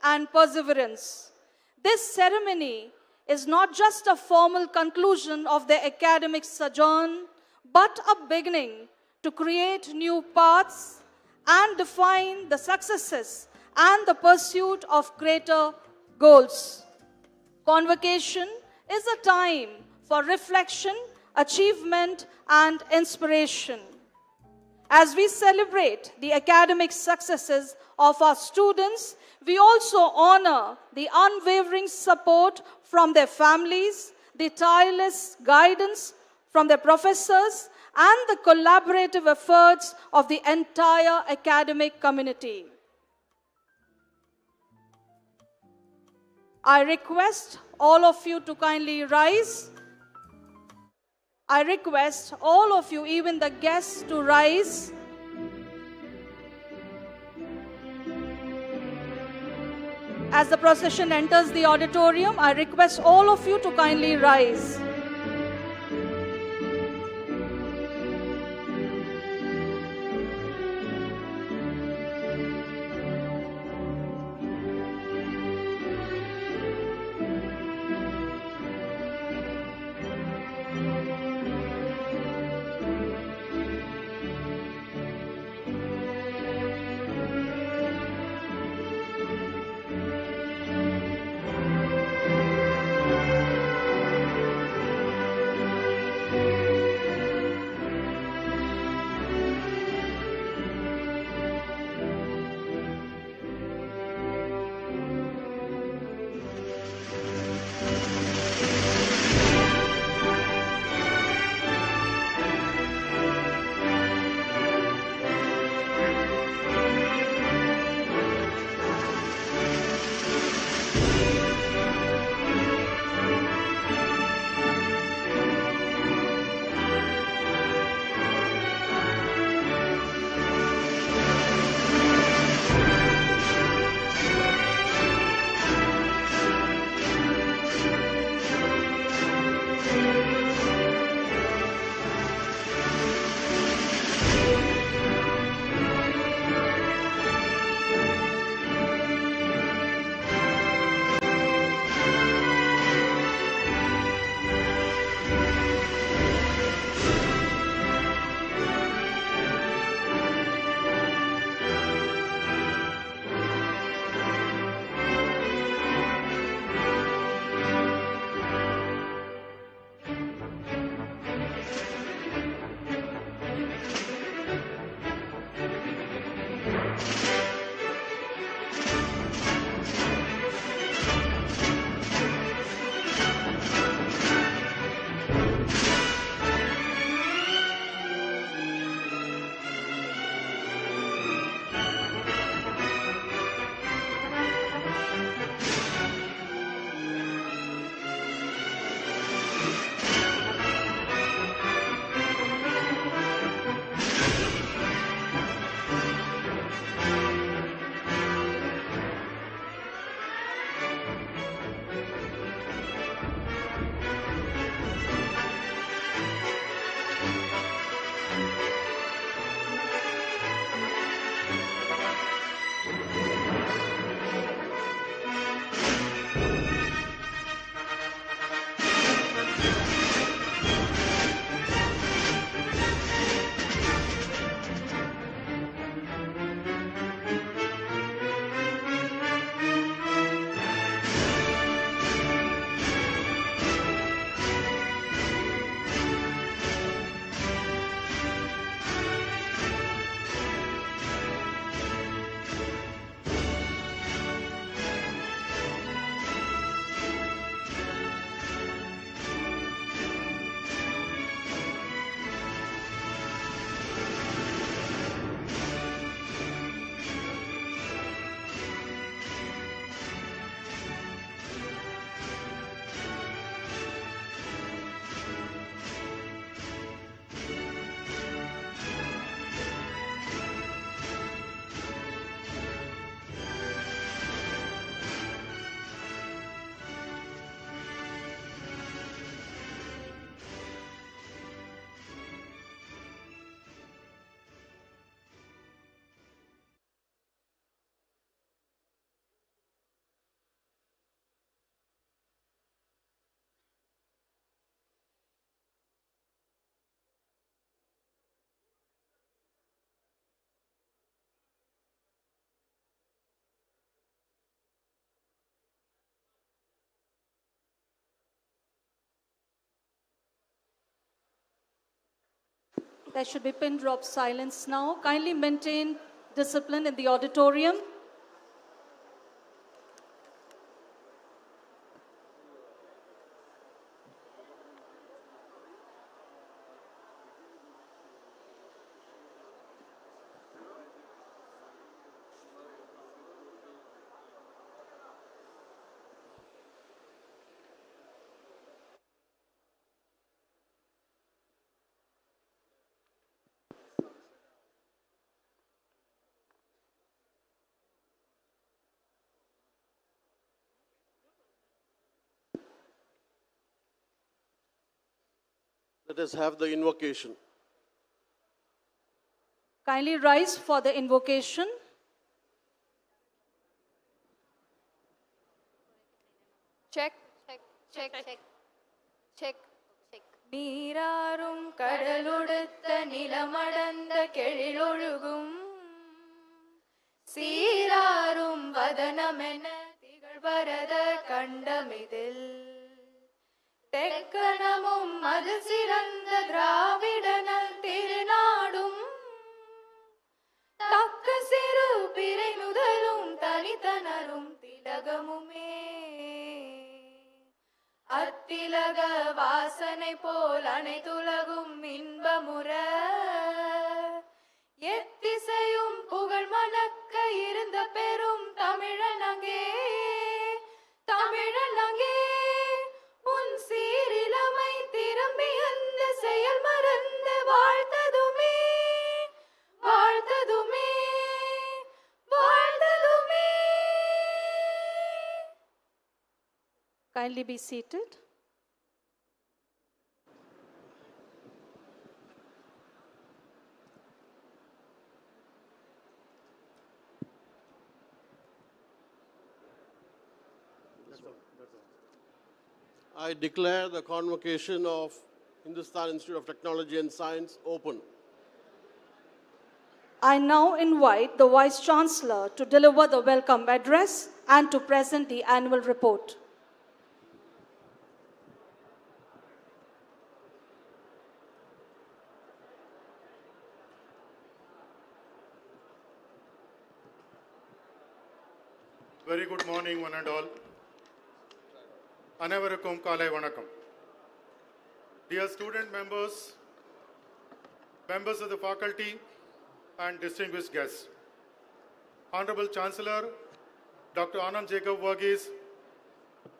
and perseverance. This ceremony is not just a formal conclusion of their academic sojourn, but a beginning to create new paths and define the successes and the pursuit of greater goals. Convocation is a time for reflection, achievement, and inspiration. As we celebrate the academic successes of our students, we also honor the unwavering support from their families, the tireless guidance from their professors, and the collaborative efforts of the entire academic community. I request all of you to kindly rise. I request all of you, even the guests, to rise. As the procession enters the auditorium, I request all of you to kindly rise. There should be pin drop silence now. Kindly maintain discipline in the auditorium. Let us have the invocation. Kindly rise for the invocation. Check, check, check, check, check, check. நீராறும் கடலுடுத்த நிலமடந்த கெழிலொழுகும் சீராறும் வதனமென திகழ்வரத கண்டமிதில் தெக்கணமும் அது சிறந்த திராவிடனல் திருநாடும் தக்க சிறு பிறை நுதலும் தனித்தனரும் திலகமுமே அத்திலக வாசனை போல் அனைத்துலகும் இன்பமுற எத்திசையும் புகழ் மணக்க இருந்த பெரும் தமிழன் அங்கே தமிழன் அங்கே உன் சீரிலமை திரும்பி அந்த செயல் மறந்து வாழ்த்ததுமே வாழ்த்ததுமே வாழ்த்ததுமே. Kindly be seated. I declare the convocation of Hindustan Institute of Technology and Science open. I now invite the Vice Chancellor to deliver the welcome address and to present the annual report. Very good morning, one and all. Anavarakkum Kalai Vanakkam. Dear student members, members of the faculty, and distinguished guests. Honorable Chancellor, Dr. Anand Jacob Varghese,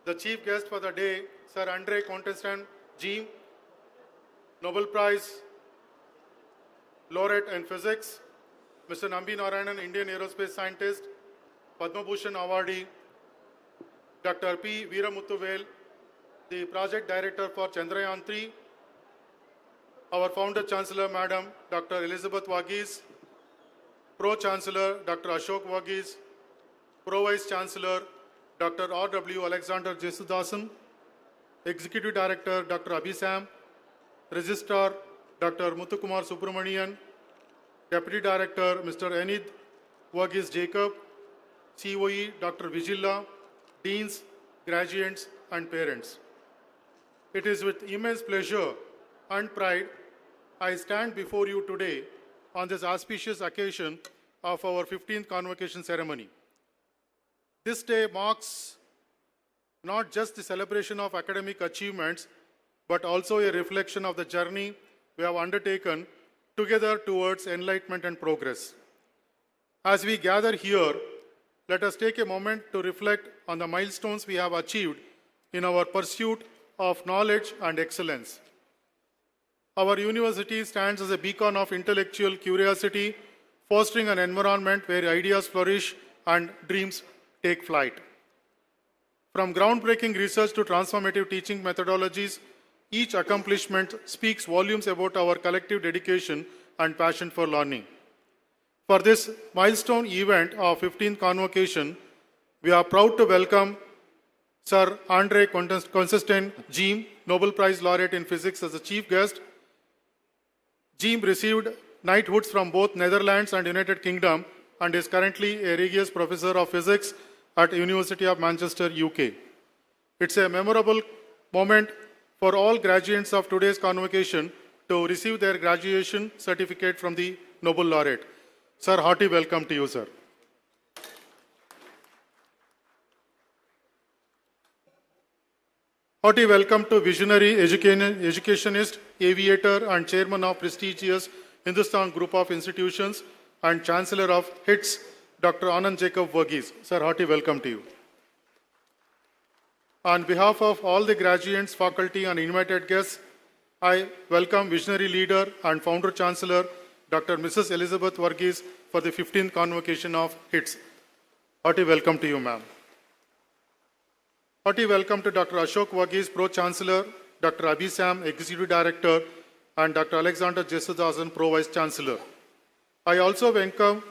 the chief guest for the day, Sir Andre Konstantin, Geim, Nobel Prize laureate in physics, Mr. Nambi Narayanan, Indian aerospace scientist, Padma Bhushan awardee, Dr. P. Veeramuthuvel, the project director for Chandrayaan-3, our founder Chancellor Madam Dr. Elizabeth Varghese, Pro-Chancellor Dr. Ashok Varghese, Pro-Vice Chancellor Dr. R.W. Alexander Jesudasan, Executive Director Dr. Abhisam, Registrar Dr. Muthukumar Subramanian, Deputy Director Mr. Enid Varghese Jacob, COE Dr. Vigilla, Deans, graduates and parents. It is with immense pleasure and pride I stand before you today on this auspicious occasion of our 15th Convocation ceremony. This day marks not just the celebration of academic achievements, but also a reflection of the journey we have undertaken together towards enlightenment and progress. As we gather here, let us take a moment to reflect on the milestones we have achieved in our pursuit of knowledge and excellence. Our university stands as a beacon of intellectual curiosity, fostering an environment where ideas flourish and dreams take flight. From groundbreaking research to transformative teaching methodologies, each accomplishment speaks volumes about our collective dedication and passion for learning. For this milestone event of 15th Convocation, we are proud to welcome Sir Andre Konstantin, Geim, Nobel Prize laureate in physics, as the chief guest. Geim received knighthoods from both Netherlands and United Kingdom and is currently a Regius Professor of Physics at University of Manchester, UK. It's a memorable moment for all graduates of today's convocation to receive their graduation certificate from the Nobel laureate. Sir, hearty welcome to you, sir. Hearty welcome to visionary educationist, aviator, and chairman of prestigious Hindustan Group of Institutions and Chancellor of HITS, Dr. Anand Jacob Varghese. Sir, hearty welcome to you. On behalf of all the graduates, faculty, and invited guests, I welcome visionary leader and founder chancellor, Dr. Mrs. Elizabeth Varghese, for the 15th Convocation of HITS. Hearty welcome to you, ma'am. Hearty welcome to Dr. Ashok Varghese, Pro-Chancellor, Dr. Abhi Sam, Executive Director, and Dr. Alexander Jesudasan, Pro-Vice Chancellor. I also welcome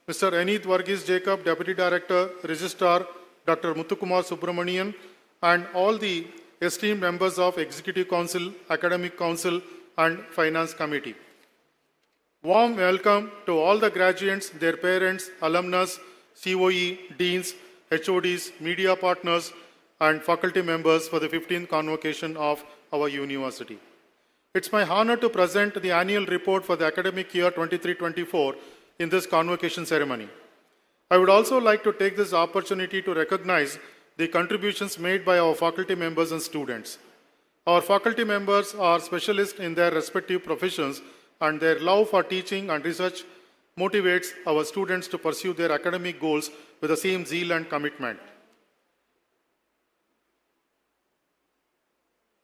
Mr. Enid Varghese Jacob, Deputy Director, Registrar, Dr. Muthukumar Subramanian, and all the esteemed members of Executive Council, Academic Council, and Finance Committee. Warm welcome to all the graduates, their parents, alumnus, COE, deans, HODs, media partners, and faculty members for the 15th Convocation of our university. It's my honor to present the annual report for the academic year 23-24 in this convocation ceremony. I would also like to take this opportunity to recognize the contributions made by our faculty members and students. Our faculty members are specialists in their respective professions, and their love for teaching and research motivates our students to pursue their academic goals with the same zeal and commitment.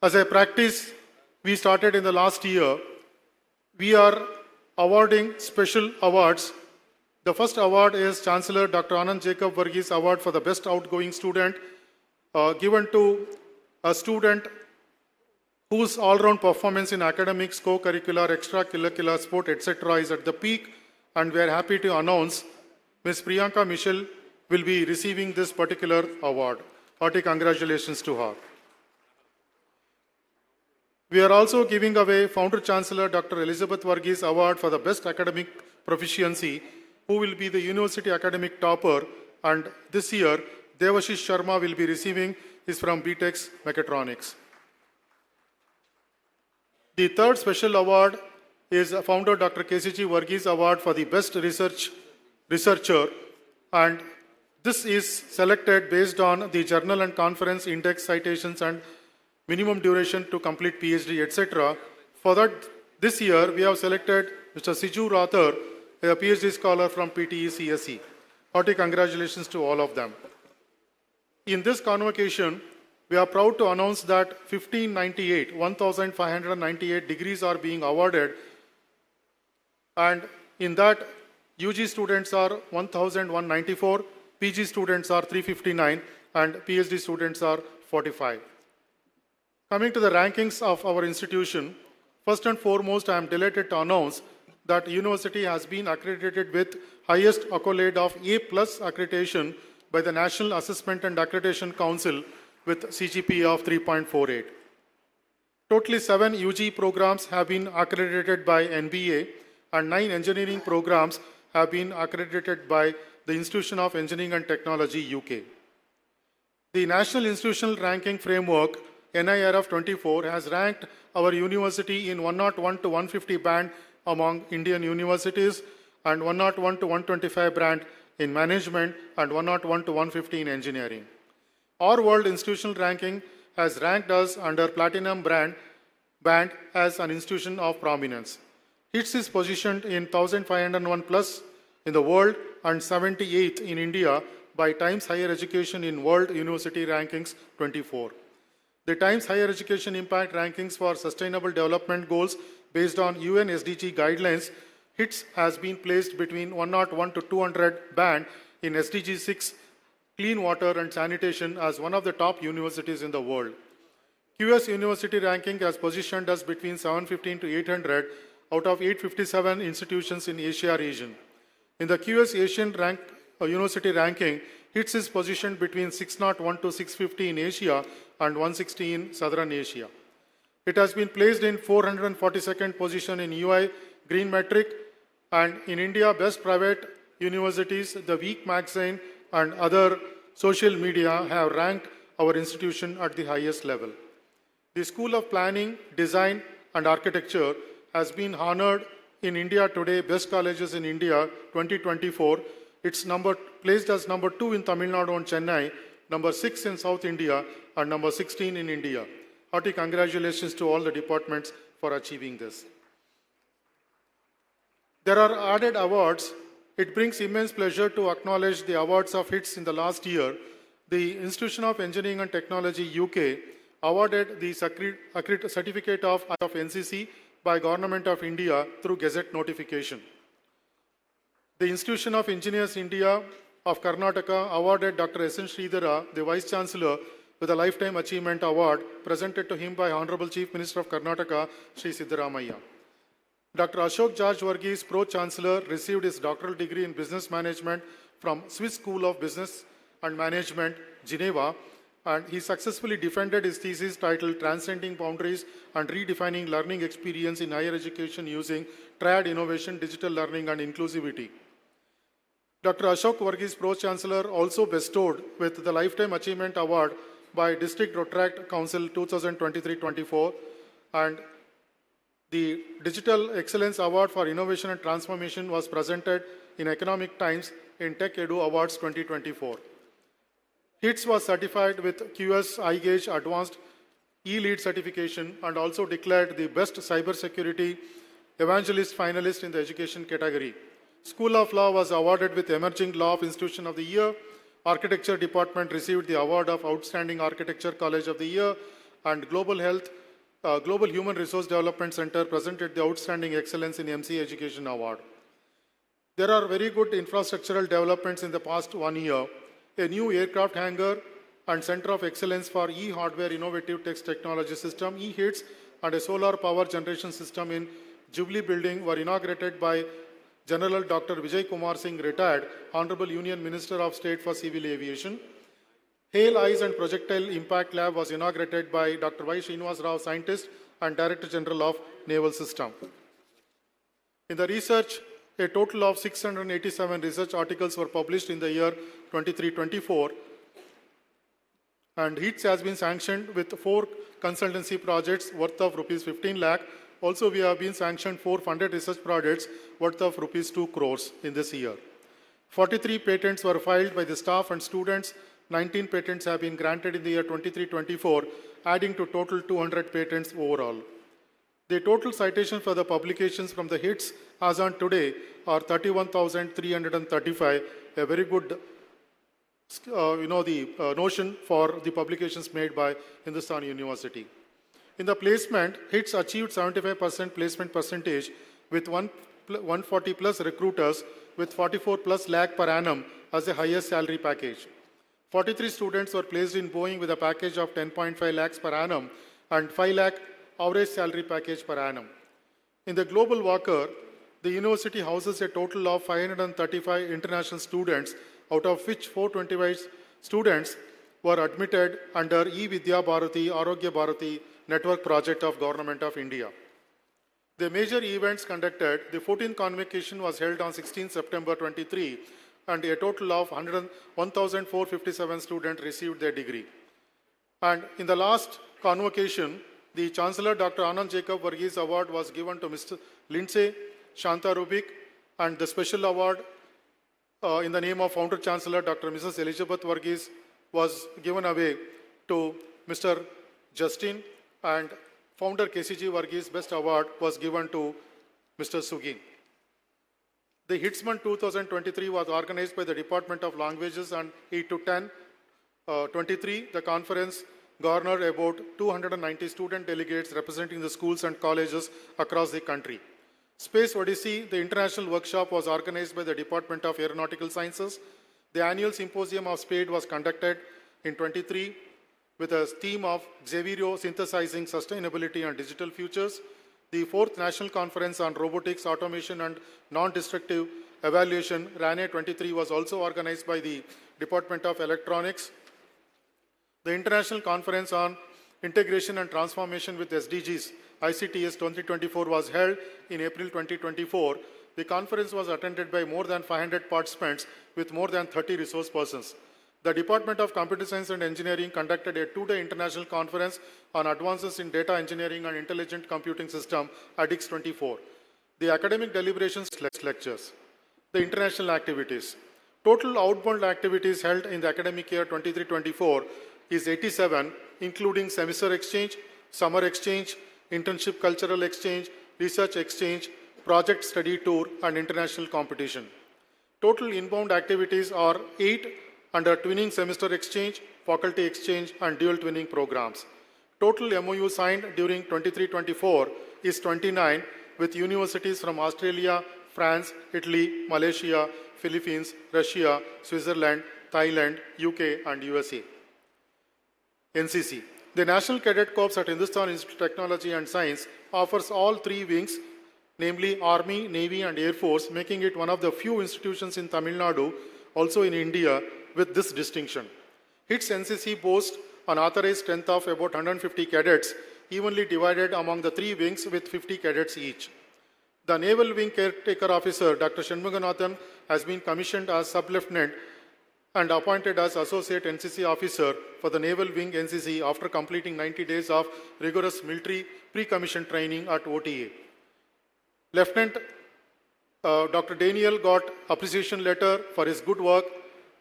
As a practice we started in the last year, we are awarding special awards. The first award is Chancellor Dr. Anand Jacob Varghese Award for the Best Outgoing Student, given to a student whose all-round performance in academics, co-curricular, extracurricular, sport, etc. is at the peak, and we are happy to announce Ms. Priyanka Michel will be receiving this particular award. Hearty congratulations to her. We are also giving away Founder Chancellor Dr. Elizabeth Varghese Award for the Best Academic Proficiency, who will be the university academic topper, and this year Devashish Sharma will be receiving is from BTech's Mechatronics. The third special award is Founder Dr. KCG Varghese Award for the Best Researcher, and this is selected based on the journal and conference index citations and minimum duration to complete PhD, etc. For that, this year we have selected Mr. Siju Rathar, a PhD scholar from PTE CSE. Hearty congratulations to all of them. In this convocation, we are proud to announce that 1,598 degrees are being awarded, and in that UG students are 1,194, PG students are 359, and PhD students are 45. Coming to the rankings of our institution, first and foremost, I am delighted to announce that university has been accredited with highest accolade of A+ accreditation by the National Assessment and Accreditation Council with CGPA of 3.48. Totally 7 UG programs have been accredited by NBA, and 9 engineering programs have been accredited by the Institution of Engineering and Technology, UK. The National Institutional Ranking Framework NIRF 24 has ranked our university in 101 to 150 band among Indian universities, and 101 to 125 band in management, and 101 to 150 in engineering. Our World Institutional Ranking has ranked us under Platinum band as an institution of prominence. HITS is positioned in 1501 plus in the world and 78th in India by Times Higher Education in World University Rankings 24. The Times Higher Education Impact Rankings for Sustainable Development Goals based on UN SDG guidelines, HITS has been placed between 101 to 200 band in SDG 6, Clean Water and Sanitation, as one of the top universities in the world. QS University Ranking has positioned us between 715 to 800 out of 857 institutions in Asia region. In the QS Asian University Ranking, HITS is positioned between 601 to 650 in Asia and 160 in Southern Asia. It has been placed in 442nd position in UI Green Metric, and in India, Best Private Universities, The Week magazine, and other social media have ranked our institution at the highest level. The School of Planning, Design, and Architecture has been honored in India Today Best Colleges in India 2024. It's placed as number 2 in Tamil Nadu and Chennai, number 6 in South India, and number 16 in India. Hearty congratulations to all the departments for achieving this. There are added awards. It brings immense pleasure to acknowledge the awards of HITS in the last year. The Institution of Engineering and Technology UK awarded the Certificate of NCC by Government of India through Gazette notification. The Institution of Engineers India of Karnataka awarded Dr. S.N. Sridhara, the Vice Chancellor, with a Lifetime Achievement Award presented to him by Honorable Chief Minister of Karnataka, Sri Siddaramaiah. Dr. Ashok George Varghese, Pro-Chancellor, received his doctoral degree in Business Management from Swiss School of Business and Management, Geneva, and he successfully defended his thesis titled Transcending Boundaries and Redefining Learning Experience in Higher Education Using Triad Innovation, Digital Learning and Inclusivity. Dr. Ashok Varghese, Pro-Chancellor, also bestowed with the Lifetime Achievement Award by District Rotaract Council 2023-24, and the Digital Excellence Award for Innovation and Transformation was presented in Economic Times in Tech Edu Awards 2024. HITS was certified with QS iGauge Advanced E-Lead certification and also declared the Best Cybersecurity Evangelist finalist in the education category. School of Law was awarded with Emerging Law of Institution of the Year. Architecture Department received the award of Outstanding Architecture College of the Year, and Global Human Resource Development Center presented the Outstanding Excellence in MC Education Award. There are very good infrastructural developments in the past 1 year. A new aircraft hangar and Center of Excellence for E-Hardware Innovative Text Technology System, E-HITS, and a solar power generation system in Jubilee Building were inaugurated by General Dr. Vijay Kumar Singh, retired, Honorable Union Minister of State for Civil Aviation. Hail, Ice and Projectile Impact Lab was inaugurated by Dr. Y. Srinivas Rao, Scientist and Director General of Naval System. In the research, a total of 687 research articles were published in the year 23-24, and HITS has been sanctioned with 4 consultancy projects worth of rupees 15 lakh. Also, we have been sanctioned 4 funded research projects worth of rupees 2 crores in this year. 43 patents were filed by the staff and students. 19 patents have been granted in the year 23-24, adding to total 200 patents overall. The total citation for the publications from the HITS as on today are 31,335, a very good notion for the publications made by Hindustan University. In the placement, HITS achieved 75% placement percentage with 140 plus recruiters with 44 plus lakh per annum as the highest salary package. 43 students were placed in Boeing with a package of 10.5 lakhs per annum and 5 lakh average salary package per annum. In the Global Walker, the university houses a total of 535 international students, out of which 425 students were admitted under E-Vidya Bharati, Arogya Bharati network project of Government of India. The major events conducted, the 14th Convocation was held on 16 September 23, and a total of 1,457 students received their degree. And in the last convocation, the Chancellor Dr. Anand Jacob Varghese Award was given to Mr. Lindsay Shanta Rubik, and the special award in the name of Founder Chancellor Dr. Mrs. Elizabeth Varghese was given away to Mr. Justin, and Founder KCG Varghese Best Award was given to Mr. Sugin. The HITSMAN 2023 was organized by the Department of Languages on 8-10-23. The conference garnered about 290 student delegates representing the schools and colleges across the country. Space Odyssey, the international workshop, was organized by the Department of Aeronautical Sciences. The annual symposium of SPADE was conducted in 23 with a theme of Xaviero Synthesizing Sustainability and Digital Futures. The 4th National Conference on Robotics, Automation and Non-Destructive Evaluation, RANE 23, was also organized by the Department of Electronics. The International Conference on Integration and Transformation with SDGs, ICTS 2024, was held in April 2024. The conference was attended by more than 500 participants with more than 30 resource persons. The Department of Computer Science and Engineering conducted a two-day international conference on advances in data engineering and intelligent computing system at X24. The academic deliberations lectures. The international activities. Total outbound activities held in the academic year 23-24 is 87, including semester exchange, summer exchange, internship cultural exchange, research exchange, project study tour, and international competition. Total inbound activities are 8 under twinning semester exchange, faculty exchange, and dual twinning programs. Total MOU signed during 23-24 is 29 with universities from Australia, France, Italy, Malaysia, Philippines, Russia, Switzerland, Thailand, UK, and USA. NCC. The National Cadet Corps at Hindustan Institute of Technology and Science offers all three wings, namely Army, Navy, and Air Force, making it one of the few institutions in Tamil Nadu, also in India, with this distinction. HITS NCC boasts an authorized strength of about 150 cadets, evenly divided among the three wings with 50 cadets each. The Naval Wing Caretaker Officer, Dr. Shanmuganathan, has been commissioned as Sub-Lieutenant and appointed as Associate NCC Officer for the Naval Wing NCC after completing 90 days of rigorous military pre-commission training at OTA. Lieutenant Dr. Daniel got appreciation letter for his good work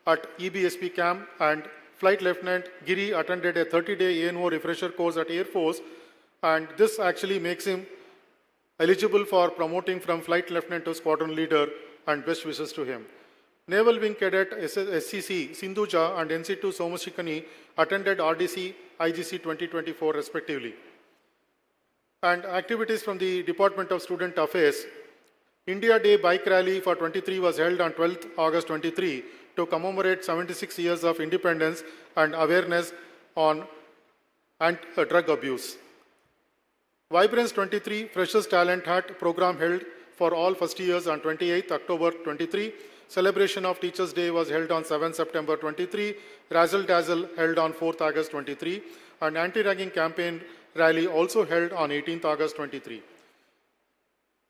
at EBSP camp, and Flight Lieutenant Giri attended a 30-day ANO refresher course at Air Force, and this actually makes him eligible for promoting from Flight Lieutenant to Squadron Leader, and best wishes to him. Naval Wing Cadet SCC Sindhuja and NC2 Somashikani attended RDC IGC 2024 respectively. And activities from the Department of Student Affairs. India Day Bike Rally for 23 was held on 12th August 23 to commemorate 76 years of independence and awareness on drug abuse. Vibrance 23 Freshers Talent Hunt program held for all first years on 28th October 23. Celebration of Teachers' Day was held on 7th September 23. Razzle Dazzle held on 4th August 23. And anti-ragging campaign rally also held on 18th August 23.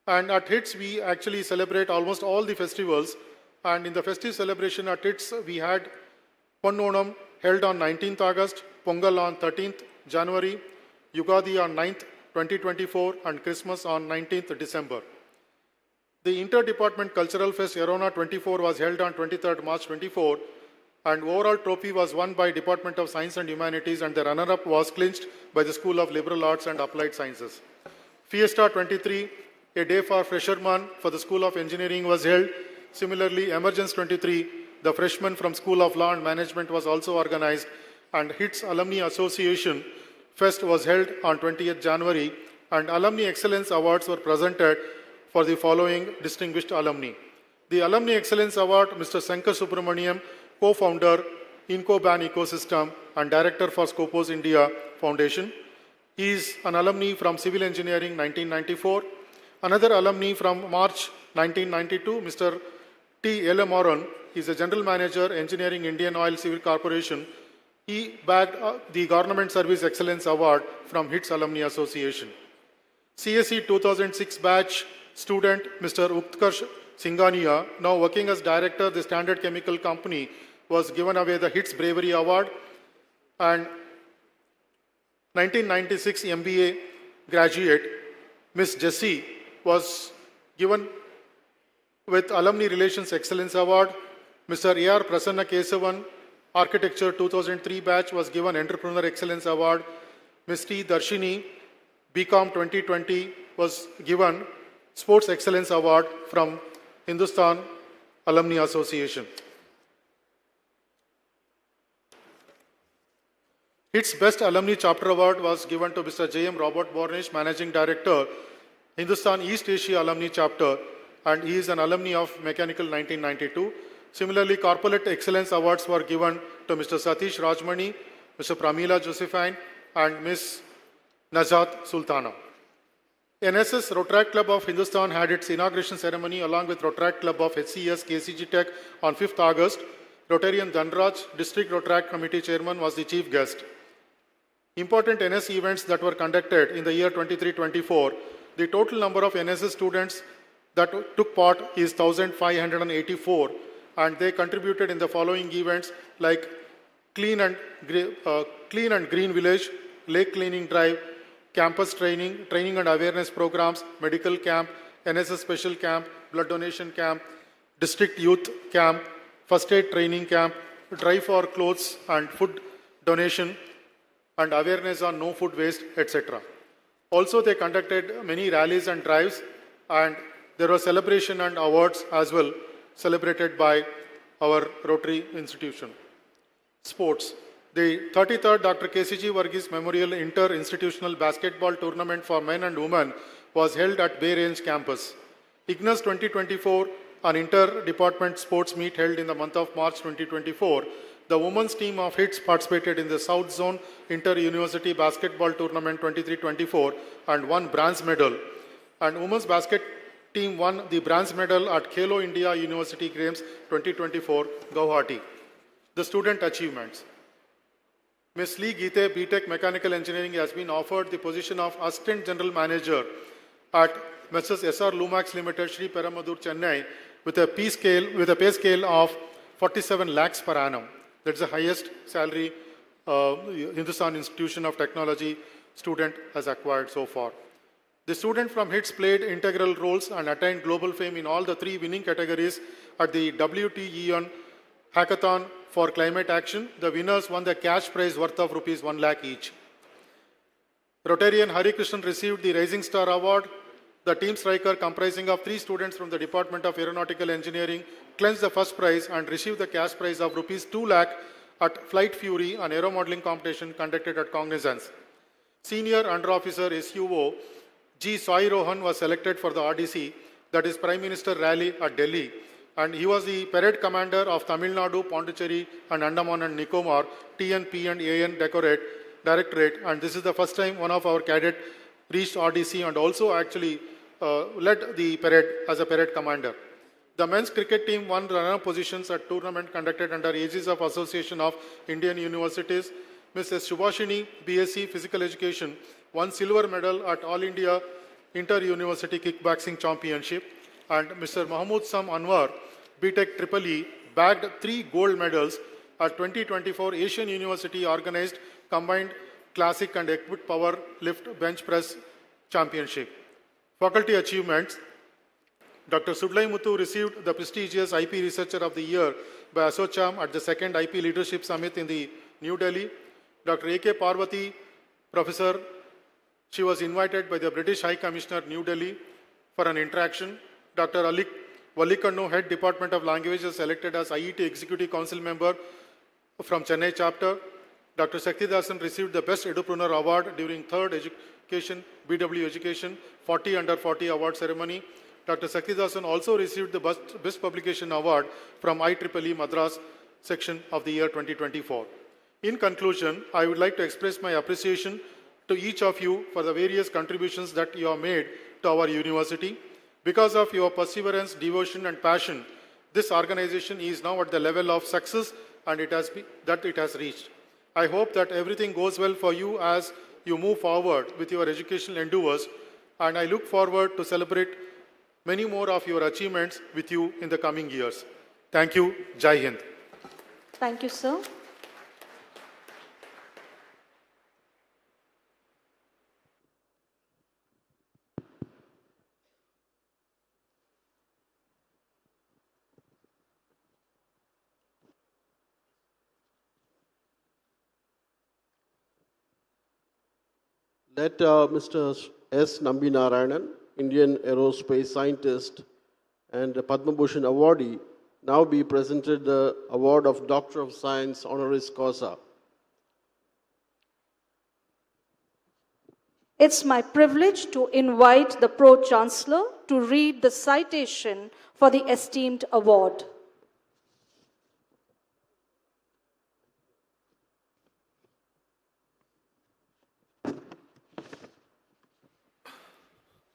And at HITS, we actually celebrate almost all the festivals. And in the festive celebration at HITS, we had Ponnonam held on 19th August, Pongal on 13th January, Yugadi on 9th, 2024, and Christmas on 19th December. The Inter-Department Cultural Fest Arona 24 was held on 23rd March 24, and overall trophy was won by Department of Science and Humanities, and the runner-up was clinched by the School of Liberal Arts and Applied Sciences. Fiesta 23, a day for freshermen for the School of Engineering was held. Similarly, Emergence 23, the freshmen from School of Law and Management was also organized, and HITS Alumni Association Fest was held on 20th January, and Alumni Excellence Awards were presented for the following distinguished alumni. The Alumni Excellence Award, Mr. Sankar Subramaniam, co-founder, IncoBan Ecosystem, and Director for Scopus India Foundation. He is an alumni from Civil Engineering 1994. Another alumni from March 1992, Mr. T. Elamaran, is a General Manager, Engineering Indian Oil Civil Corporation. He bagged the Government Service Excellence Award from HITS Alumni Association. CSE 2006 batch student, Mr. Utkarsh Singhania, now working as Director of the Standard Chemical Company, was given away the HITS Bravery Award. And 1996 MBA graduate, Ms. Jessie, was given with Alumni Relations Excellence Award. Mr. A.R. Prasanna Kesavan, Architecture 2003 batch, was given Entrepreneur Excellence Award. Ms. T. Darshini, BCom 2020, was given Sports Excellence Award from Hindustan Alumni Association. HITS Best Alumni Chapter Award was given to Mr. J.M. Robert Bornish, Managing Director, Hindustan East Asia Alumni Chapter, and he is an alumni of Mechanical 1992. Similarly, Corporate Excellence Awards were given to Mr. Satish Rajmani, Mr. Pramila Josephine, and Ms. Najat Sultana. NSS Rotaract Club of Hindustan had its inauguration ceremony along with Rotaract Club of HCS KCG Tech on 5th August. Rotarian Dhanraj, District Rotaract Committee Chairman, was the chief guest. Important NS events that were conducted in the year 23-24. The total number of NSS students that took part is 1,584, and they contributed in the following events like clean and green village, lake cleaning drive, campus training and awareness programs, medical camp, NSS special camp, blood donation camp, district youth camp, first aid training camp, drive for clothes and food donation, and awareness on no food waste, etc. Also, they conducted many rallies and drives, and there was celebration and awards as well, celebrated by our Rotary institution. Sports. The 33rd Dr. KCG Varghese Memorial Inter-Institutional Basketball Tournament for Men and Women was held at Bay Range campus. IGNUS 2024, an inter-department sports meet held in the month of March 2024. The women's team of HITS participated in the South Zone Inter-University Basketball Tournament 23-24 and won bronze medal. And women's basket team won the bronze medal at Khelo India University Games 2024, Guwahati. The student achievements. Ms. Lee Geete, BTech Mechanical Engineering, has been offered the position of Assistant General Manager at Messrs. SR Lumax Limited, Sri Peramadur, Chennai, with a pay scale of 47 lakhs per annum. That's the highest salary Hindustan Institution of Technology student has acquired so far. The student from HITS played integral roles and attained global fame in all the three winning categories at the WTEN Hackathon for Climate Action. The winners won the cash prize worth of rupees 1 lakh each. Rotarian Hari Krishnan received the Rising Star Award. The team striker, comprising of 3 students from the Department of Aeronautical Engineering, clinched the first prize and received the cash prize of rupees 2 lakh at Flight Fury, an aero modeling competition conducted at Cognizance. Senior Under Officer SUO G. Sai Rohan was selected for the RDC, that is Prime Minister Rally at Delhi, and he was the parade commander of Tamil Nadu, Pondicherry and Andaman and Nicobar TNP and AN Directorate, and this is the first time one of our cadets reached RDC and also actually led the parade as a parade commander. The men's cricket team won runner-up positions at tournament conducted under aegis of Association of Indian Universities. Mrs. Shubhashini, BSc Physical Education, won silver medal at All India Inter-University Kickboxing Championship, and Mr. Mahmood Sam Anwar, BTech Triple E, bagged 3 gold medals at 2024 Asian University organized Combined Classic and Equip Power Lift Bench Press Championship. Faculty achievements. Dr. Sudlai Muthu received the prestigious IP Researcher of the Year by ASSOCHAM at the 2nd IP Leadership Summit in the New Delhi. Dr. A.K. Parvati, Professor, she was invited by the British High Commissioner, New Delhi, for an interaction. Dr. Vallikannu, Head Department of Languages, selected as IET Executive Council member from Chennai chapter. Dr. Shaktidasan received the Best Edupreneur Award during 3rd Education, BW Education, 40 Under 40 Award ceremony. Dr. Shaktidasan also received the Best Publication Award from IEEE Madras section of the year 2024. In conclusion, I would like to express my appreciation to each of you for the various contributions that you have made to our university. Because of your perseverance, devotion, and passion, this organization is now at the level of success and it has reached. I hope that everything goes well for you as you move forward with your educational endeavors, and I look forward to celebrate many more of your achievements with you in the coming years. Thank you. Jai Hind. Thank you, sir. Let Mr. S. Nambi Narayanan, Indian aerospace scientist and Padma Bhushan awardee, now be presented the award of Doctor of Science honoris causa. It's my privilege to invite the Pro-Chancellor to read the citation for the esteemed award.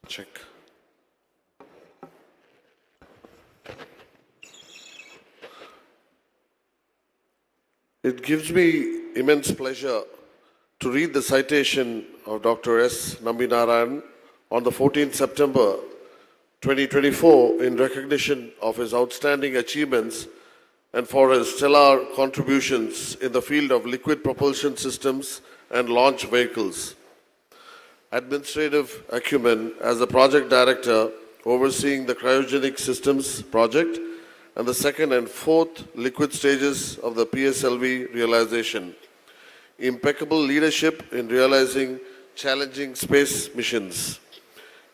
Check. It gives me immense pleasure to read the citation of Dr. S. Nambi Narayan on the 14th September 2024 in recognition of his outstanding achievements and for his stellar contributions in the field of liquid propulsion systems and launch vehicles. Administrative acumen as the project director overseeing the cryogenic systems project and the second and fourth liquid stages of the PSLV realization. Impeccable leadership in realizing challenging space missions.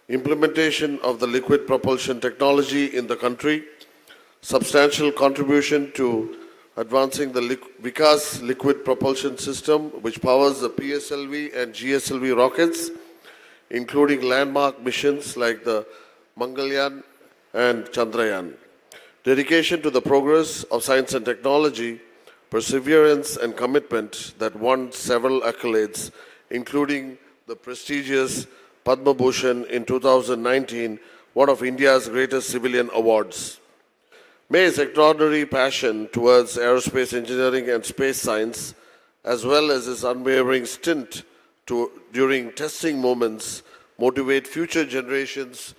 Implementation of the liquid propulsion technology in the country. Substantial contribution to advancing the Vikas liquid propulsion system, which powers the PSLV and GSLV rockets, including landmark missions like the Mangalyaan and Chandrayaan. Dedication to the progress of science and technology, perseverance and commitment that won several accolades, including the prestigious Padma Bhushan in 2019, one of India's greatest civilian awards. May his extraordinary passion towards aerospace engineering and space science, as well as his unwavering stint during testing moments, motivate future generations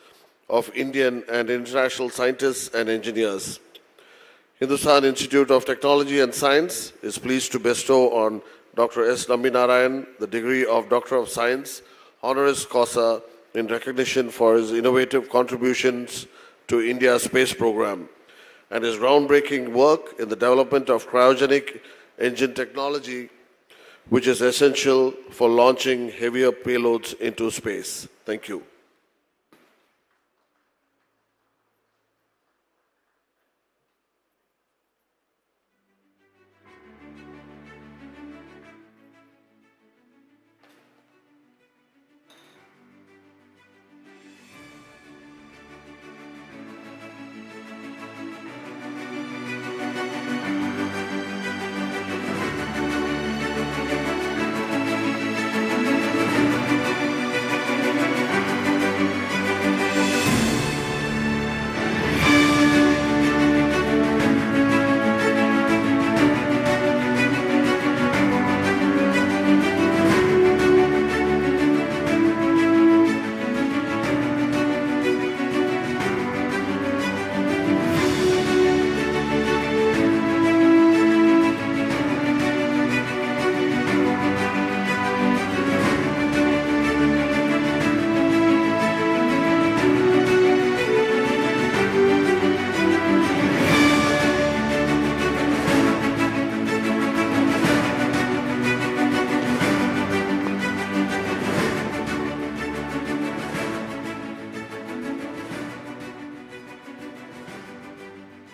of Indian and international scientists and engineers. Hindustan Institute of Technology and Science is pleased to bestow on Dr. S. Nambinarayan the degree of Doctor of Science, honoris causa, in recognition for his innovative contributions to India's space program and his groundbreaking work in the development of cryogenic engine technology, which is essential for launching heavier payloads into space. Thank you.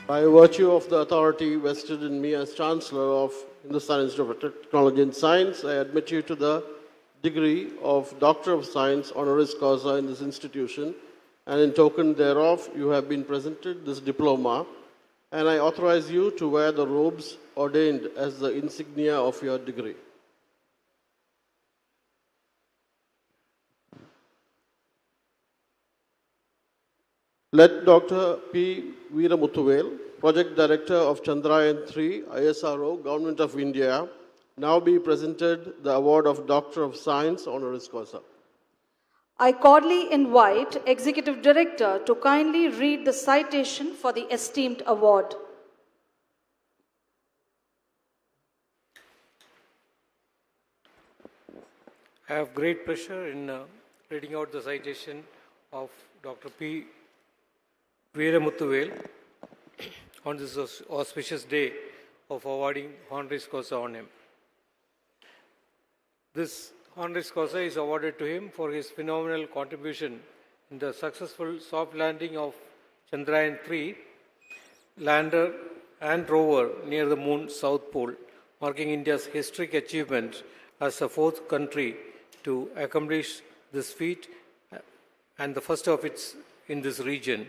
By virtue of the authority vested in me as Chancellor of Hindustan Institute of Technology and Science, I admit you to the degree of Doctor of Science honoris causa in this institution, and in token thereof, you have been presented this diploma, and I authorize you to wear the robes ordained as the insignia of your degree. Let Dr. P. Veera Muthuvel, Project Director of Chandrayaan-3 ISRO, Government of India, now be presented the award of Doctor of Science honoris causa. I cordially invite Executive Director to kindly read the citation for the esteemed award. I have great pleasure in reading out the citation of Dr. P. Veera Muthuvel on this auspicious day of awarding honoris causa on him. This honoris causa is awarded to him for his phenomenal contribution in the successful soft landing of Chandrayaan-3 lander and rover near the moon's south pole, marking India's historic achievement as the fourth country to accomplish this feat and the first of its in this region.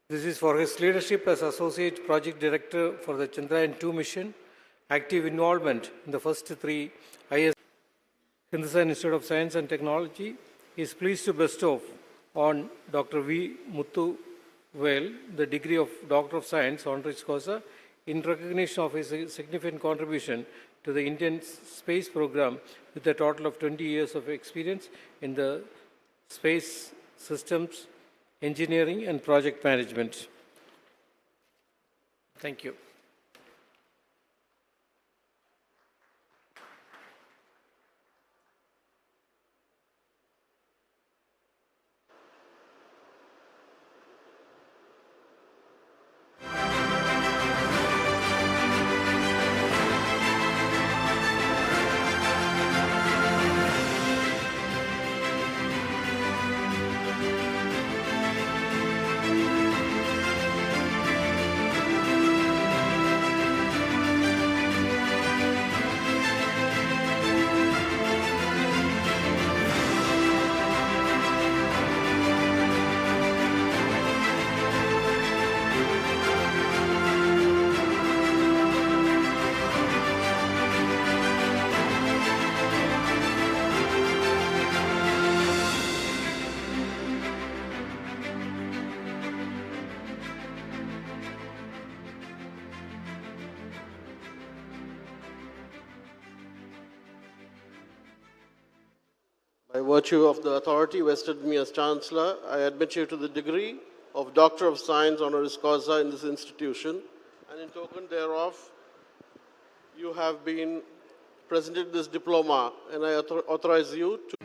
This is for his leadership as Associate Project Director for the Chandrayaan-2 mission, active involvement in the first three IS. Hindustan Institute of Science and Technology is pleased to bestow on Dr. V. Muthuvel the degree of Doctor of Science honoris causa in recognition of his significant contribution to the Indian space program with a total of 20 years of experience in the space systems, engineering and project management. Thank you. By virtue of the authority vested in me as Chancellor, I admit you to the degree of Doctor of Science honoris causa in this institution, and in token thereof, you have been presented this diploma, and I authorize you to.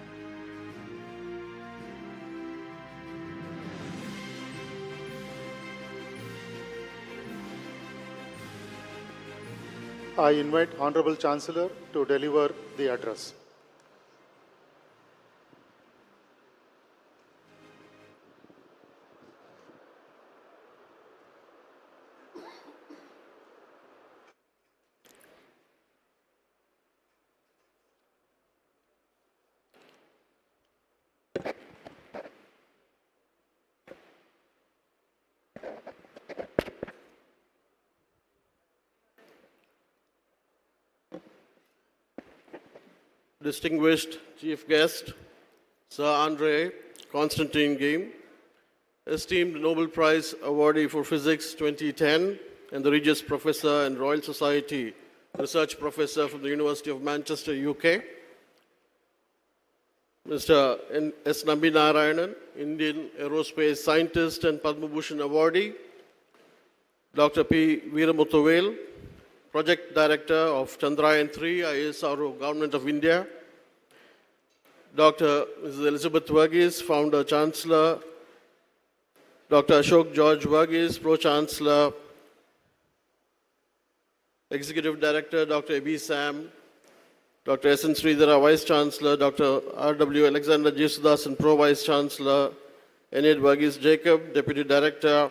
I invite Honorable Chancellor to deliver the address. Distinguished Chief Guest, Sir Andre Konstantin Geim, esteemed Nobel Prize awardee for Physics 2010 and the Regius Professor and Royal Society Research Professor from the University of Manchester, UK, Mr. S. Nambinarayanan, Indian aerospace scientist and Padma Bhushan awardee, Dr. P. Veeramuthuvel, Project Director of Chandrayaan-3, ISRO, Government of India, Dr. Mrs. Elizabeth Verghese, Founder Chancellor, Dr. Ashok George Verghese, Pro-Chancellor, Executive Director, Dr. A.B. Sam, Dr. S. N. Sridhara, Vice Chancellor, Dr. R.W. Alexander Jesudasan, Pro-Vice Chancellor, Enid Verghese Jacob, Deputy Director,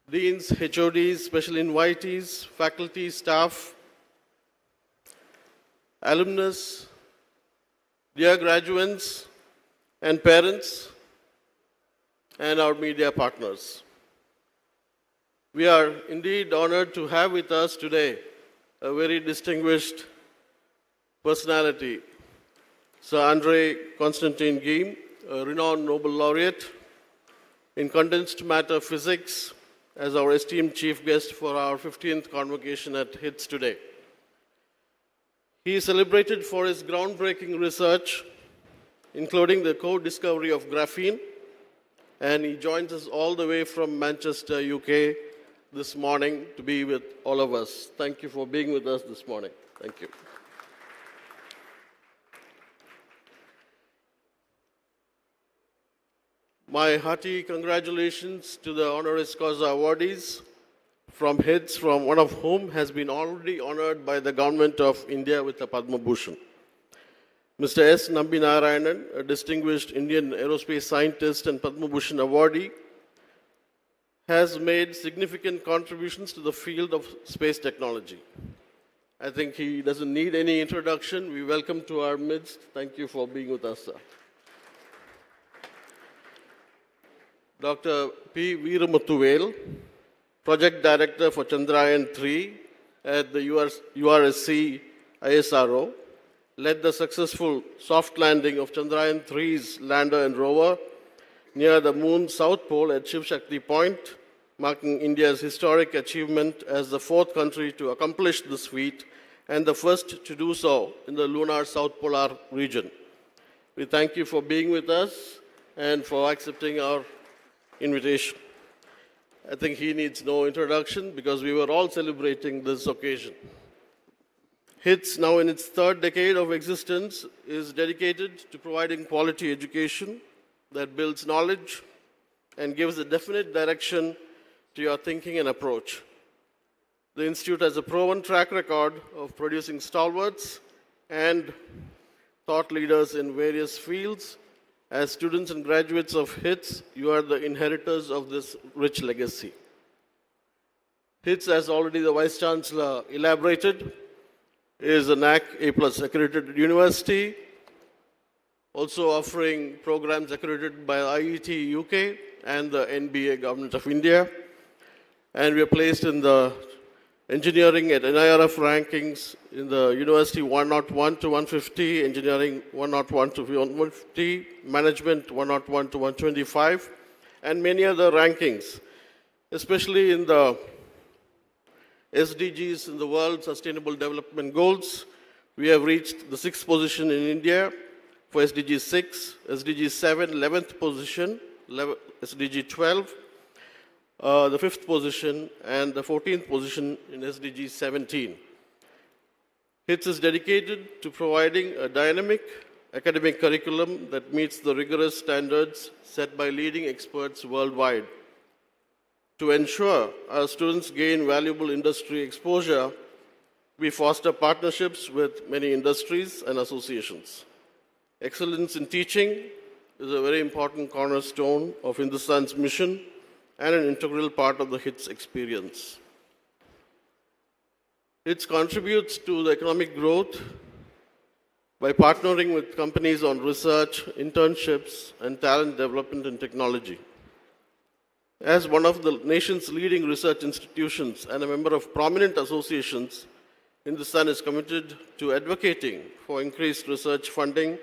Deans, HODs, special invitees, faculty, staff, alumnus, dear graduates and parents, and our media partners. We are indeed honored to have with us today a very distinguished personality, Sir Andre Konstantin Geim, a renowned Nobel laureate in condensed matter physics, as our esteemed chief guest for our 15th Convocation at HITS today. He is celebrated for his groundbreaking research, including the co-discovery of graphene, and he joins us all the way from Manchester, UK, this morning to be with all of us. Thank you for being with us this morning. Thank you. My hearty congratulations to the honoris causa awardees from HITS, from one of whom has been already honored by the Government of India with the Padma Bhushan. Mr. S. Nambinarayanan, a distinguished Indian aerospace scientist and Padma Bhushan awardee, has made significant contributions to the field of space technology. I think he doesn't need any introduction. We welcome to our midst. Thank you for being with us, sir. Dr. P. Veeramuthuvel, Project Director for Chandrayaan-3 at the URSC ISRO, led the successful soft landing of Chandrayaan-3's lander and rover near the moon's south pole at Shiv Shakti Point, marking India's historic achievement as the fourth country to accomplish this feat and the first to do so in the lunar south polar region. We thank you for being with us and for accepting our invitation. I think he needs no introduction because we were all celebrating this occasion. HITS, now in its third decade of existence, is dedicated to providing quality education that builds knowledge and gives a definite direction to your thinking and approach. The Institute has a proven track record of producing stalwarts and thought leaders in various fields. As students and graduates of HITS, you are the inheritors of this rich legacy. HITS, as already the Vice Chancellor elaborated, is a NAC A+ accredited university, also offering programs accredited by IET UK and the NBA Government of India. And we are placed in the engineering at NIRF rankings in the University 101 to 150, engineering 101 to 150, management 101 to 125, and many other rankings, especially in the SDGs in the World Sustainable Development Goals. We have reached the 6th position in India for SDG 6, SDG 7, 11th position, SDG 12, the 5th position, and the 14th position in SDG 17. HITS is dedicated to providing a dynamic academic curriculum that meets the rigorous standards set by leading experts worldwide. To ensure our students gain valuable industry exposure, we foster partnerships with many industries and associations. Excellence in teaching is a very important cornerstone of Hindustan's mission and an integral part of the HITS experience. HITS contributes to the economic growth by partnering with companies on research, internships, and talent development and technology. As one of the nation's leading research institutions and a member of prominent associations, Hindustan is committed to advocating for increased research funding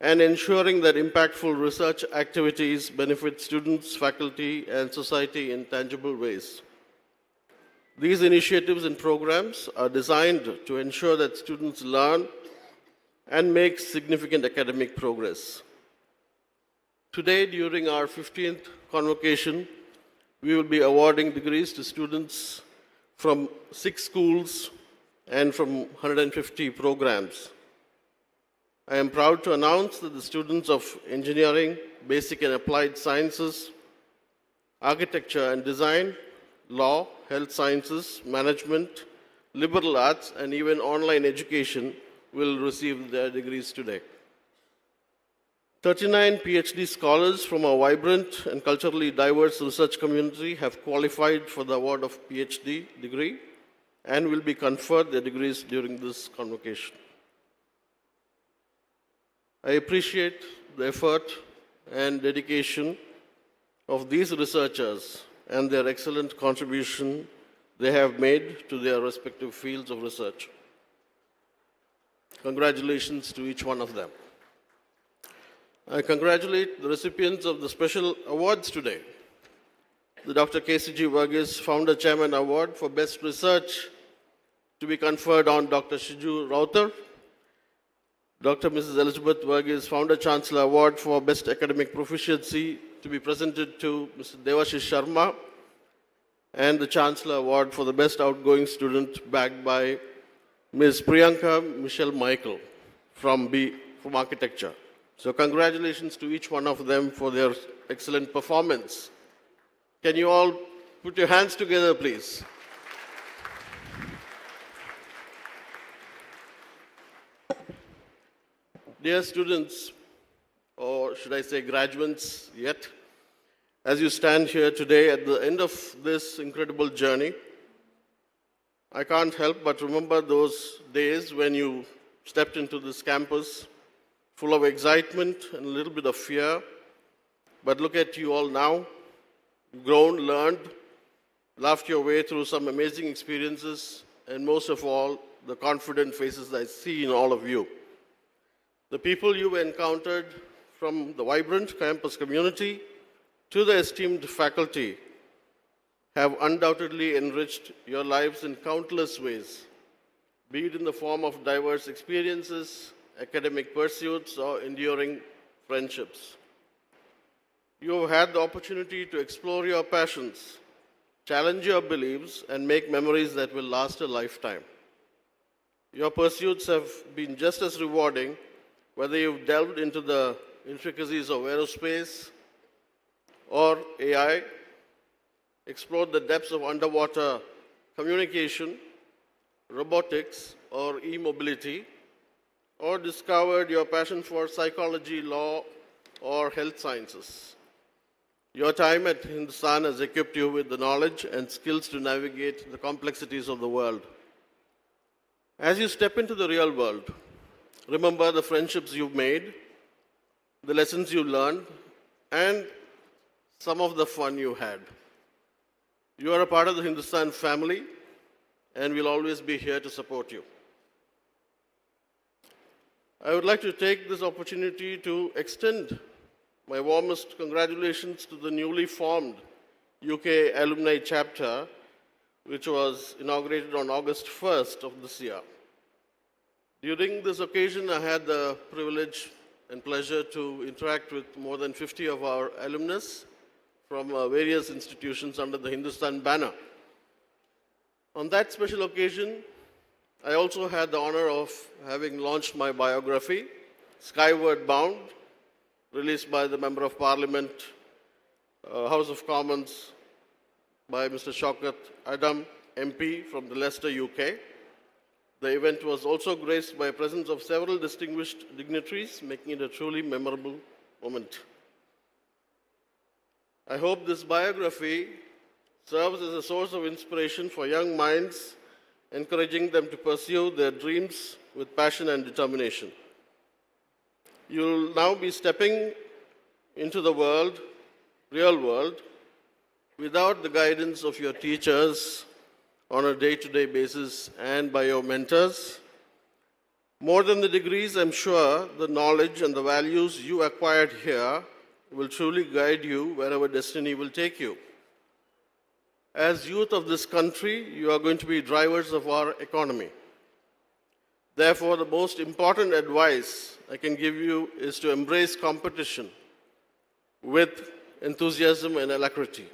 and ensuring that impactful research activities benefit students, faculty, and society in tangible ways. These initiatives and programs are designed to ensure that students learn and make significant academic progress. Today, during our 15th Convocation, we will be awarding degrees to students from 6 schools and from 150 programs. I am proud to announce that the students of Engineering, Basic and Applied Sciences, Architecture and Design, Law, Health Sciences, Management, Liberal Arts, and even Online Education will receive their degrees today. 39 PhD scholars from a vibrant and culturally diverse research community have qualified for the award of PhD degree and will be conferred their degrees during this convocation. I appreciate the effort and dedication of these researchers and their excellent contribution they have made to their respective fields of research. Congratulations to each one of them. I congratulate the recipients of the special awards today. The Dr. KCG Varghese Founder Chairman Award for Best Research to be conferred on Dr. Shiju Rauter. Dr. Mrs. Elizabeth Varghese Founder Chancellor Award for Best Academic Proficiency to be presented to Mr. Devashish Sharma, and the Chancellor Award for the Best Outgoing Student backed by Ms. Priyanka Michelle Michael from Architecture. So congratulations to each one of them for their excellent performance. Can you all put your hands together, please? Dear students, or should I say graduates yet, as you stand here today at the end of this incredible journey, I can't help but remember those days when you stepped into this campus full of excitement and a little bit of fear. But look at you all now. You've grown, learned, laughed your way through some amazing experiences, and most of all, the confident faces I see in all of you. The people you encountered, from the vibrant campus community to the esteemed faculty, have undoubtedly enriched your lives in countless ways, be it in the form of diverse experiences, academic pursuits, or enduring friendships. You have had the opportunity to explore your passions, challenge your beliefs, and make memories that will last a lifetime. Your pursuits have been just as rewarding, whether you've delved into the intricacies of aerospace or AI, explored the depths of underwater communication, robotics, or e-mobility, or discovered your passion for psychology, law, or health sciences. Your time at Hindustan has equipped you with the knowledge and skills to navigate the complexities of the world. As you step into the real world, remember the friendships you've made, the lessons you learned, and some of the fun you had. You are a part of the Hindustan family, and we'll always be here to support you. I would like to take this opportunity to extend my warmest congratulations to the newly formed UK Alumni Chapter, which was inaugurated on August 1st of this year. During this occasion, I had the privilege and pleasure to interact with more than 50 of our alumnus from various institutions under the Hindustan banner. On that special occasion, I also had the honor of having launched my biography, Skyward Bound, released by the Member of Parliament, House of Commons, by Mr. Shaukat Adam, MP from the Leicester, UK. The event was also graced by the presence of several distinguished dignitaries, making it a truly memorable moment. I hope this biography serves as a source of inspiration for young minds, encouraging them to pursue their dreams with passion and determination. You'll now be stepping into the world, real world, without the guidance of your teachers on a day-to-day basis and by your mentors. More than the degrees, I'm sure the knowledge and the values you acquired here will truly guide you wherever destiny will take you. As youth of this country, you are going to be drivers of our economy. Therefore, the most important advice I can give you is to embrace competition with enthusiasm and alacrity,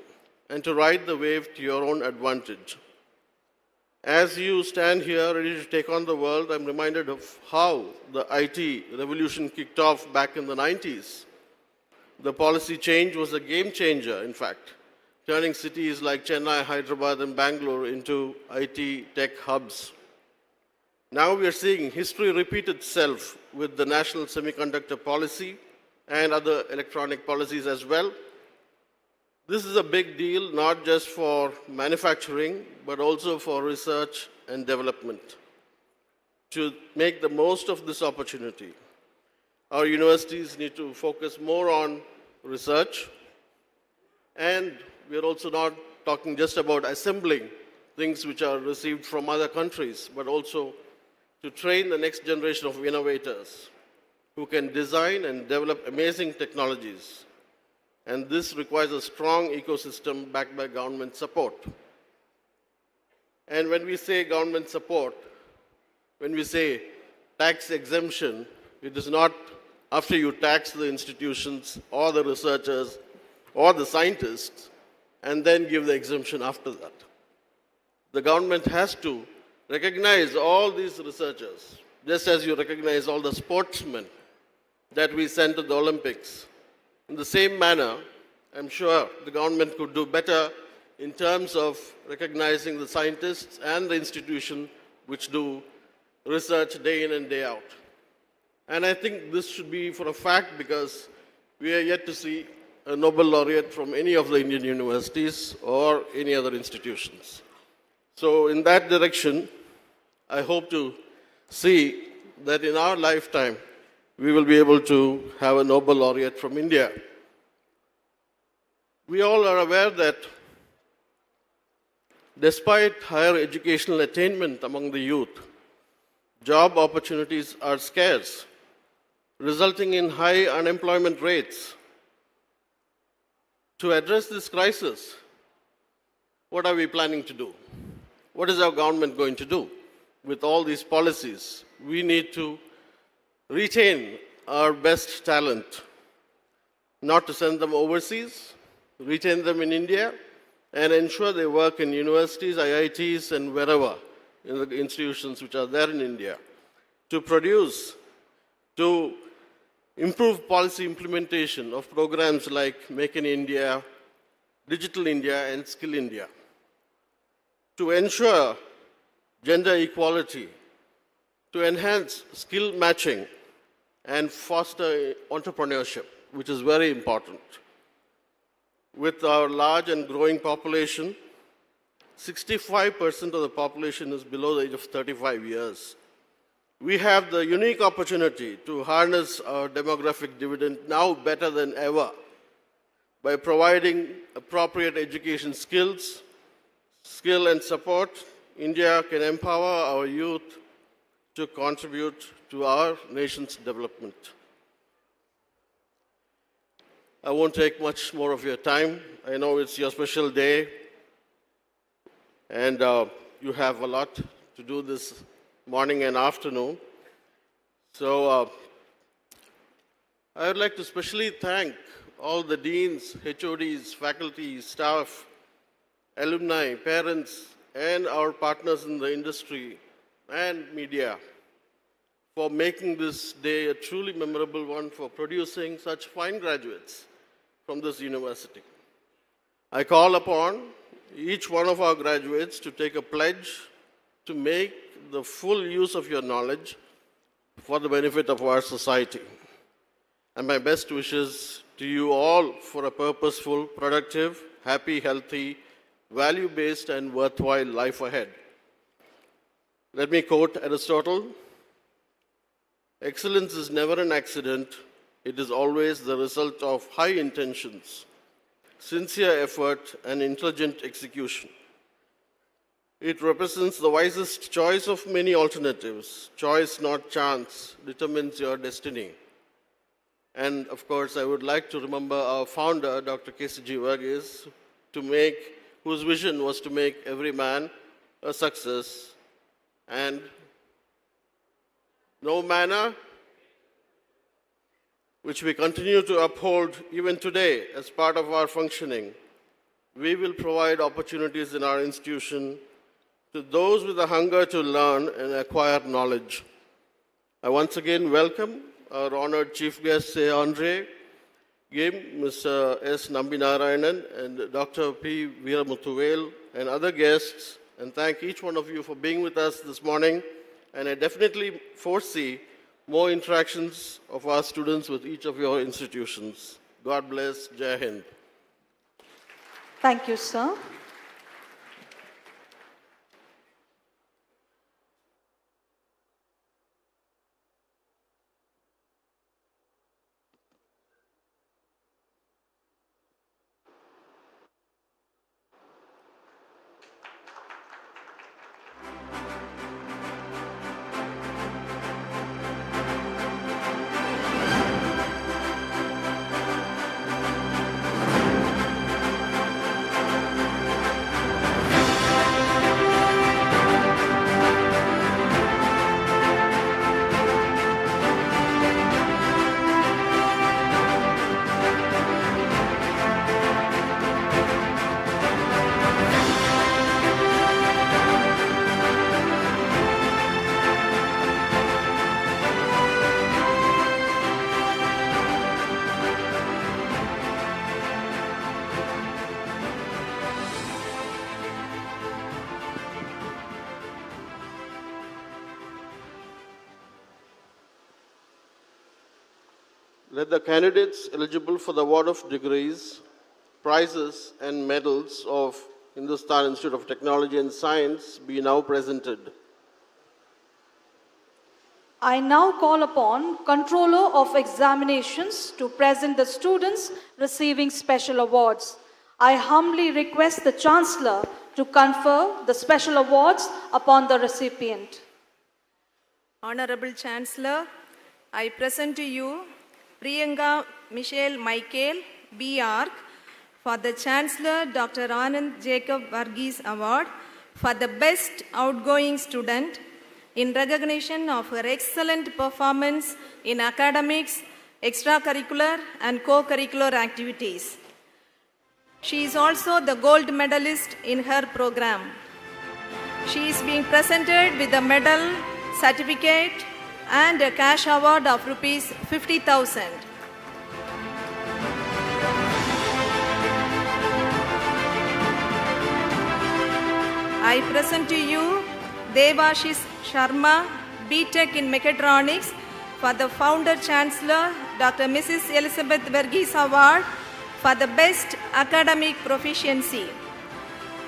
and to ride the wave to your own advantage. As you stand here ready to take on the world, I'm reminded of how the IT revolution kicked off back in the 90s. The policy change was a game changer, in fact, turning cities like Chennai, Hyderabad, and Bangalore into IT tech hubs. Now we are seeing history repeat itself with the national semiconductor policy and other electronic policies as well. This is a big deal, not just for manufacturing, but also for research and development. To make the most of this opportunity, our universities need to focus more on research, and we're also not talking just about assembling things which are received from other countries, but also to train the next generation of innovators who can design and develop amazing technologies. And this requires a strong ecosystem backed by government support. And when we say government support, when we say tax exemption, it is not after you tax the institutions or the researchers or the scientists and then give the exemption after that. The government has to recognize all these researchers, just as you recognize all the sportsmen that we send to the Olympics. In the same manner, I'm sure the government could do better in terms of recognizing the scientists and the institutions which do research day in and day out. And I think this should be for a fact, because we are yet to see a Nobel laureate from any of the Indian universities or any other institutions. So in that direction, I hope to see that in our lifetime, we will be able to have a Nobel laureate from India. We all are aware that despite higher educational attainment among the youth, job opportunities are scarce, resulting in high unemployment rates. To address this crisis, what are we planning to do? What is our government going to do with all these policies? We need to retain our best talent. not to send them overseas, retain them in India, and ensure they work in universities, IITs, and wherever in the institutions which are there in India, to improve policy implementation of programs like Make in India, Digital India, and Skill India, to ensure gender equality, to enhance skill matching, and foster entrepreneurship, which is very important. With our large and growing population, 65% of the population is below the age of 35 years. We have the unique opportunity to harness our demographic dividend now better than ever by providing appropriate education skill and support. India can empower our youth to contribute to our nation's development. I won't take much more of your time. I know it's your special day, and you have a lot to do this morning and afternoon. So I would like to especially thank all the deans, HODs, faculty, staff, alumni, parents, and our partners in the industry and media for making this day a truly memorable one, for producing such fine graduates from this university. I call upon each one of our graduates to take a pledge to make the full use of your knowledge for the benefit of our society. And my best wishes to you all for a purposeful, productive, happy, healthy, value-based, and worthwhile life ahead. Let me quote Aristotle: "Excellence is never an accident. It is always the result of high intentions, sincere effort, and intelligent execution. It represents the wisest choice of many alternatives. Choice, not chance, determines your destiny." And of course, I would like to remember our founder, Dr. KCG Varghese, whose vision was to make every man a success. And no manner, which we continue to uphold even today as part of our functioning, we will provide opportunities in our institution to those with a hunger to learn and acquire knowledge. I once again welcome our honored chief guest, Andre Geim, Mr. S. Nambinarayanan, and Dr. P. Veeramuthuvel, and other guests, and thank each one of you for being with us this morning. And I definitely foresee more interactions of our students with each of your institutions. God bless. Jai Hind. Thank you, sir. Let the candidates eligible for the award of degrees, prizes, and medals of Hindustan Institute of Technology and Science be now presented. I now call upon Controller of Examinations to present the students receiving special awards. I humbly request the Chancellor to confer the special awards upon the recipient. Honorable Chancellor, I present to you Priyanka Michelle Michael, B. Arc, for the Chancellor Dr. Anand Jacob Varghese Award for the Best Outgoing Student in recognition of her excellent performance in academics, extracurricular and co-curricular activities. She is also the gold medalist in her program. She is being presented with a medal, certificate and a cash award of rupees 50,000. I present to you Devashish Sharma, B.Tech in Mechatronics, for the Founder Chancellor, Dr. Mrs. Elizabeth Verghese Award for the Best Academic Proficiency.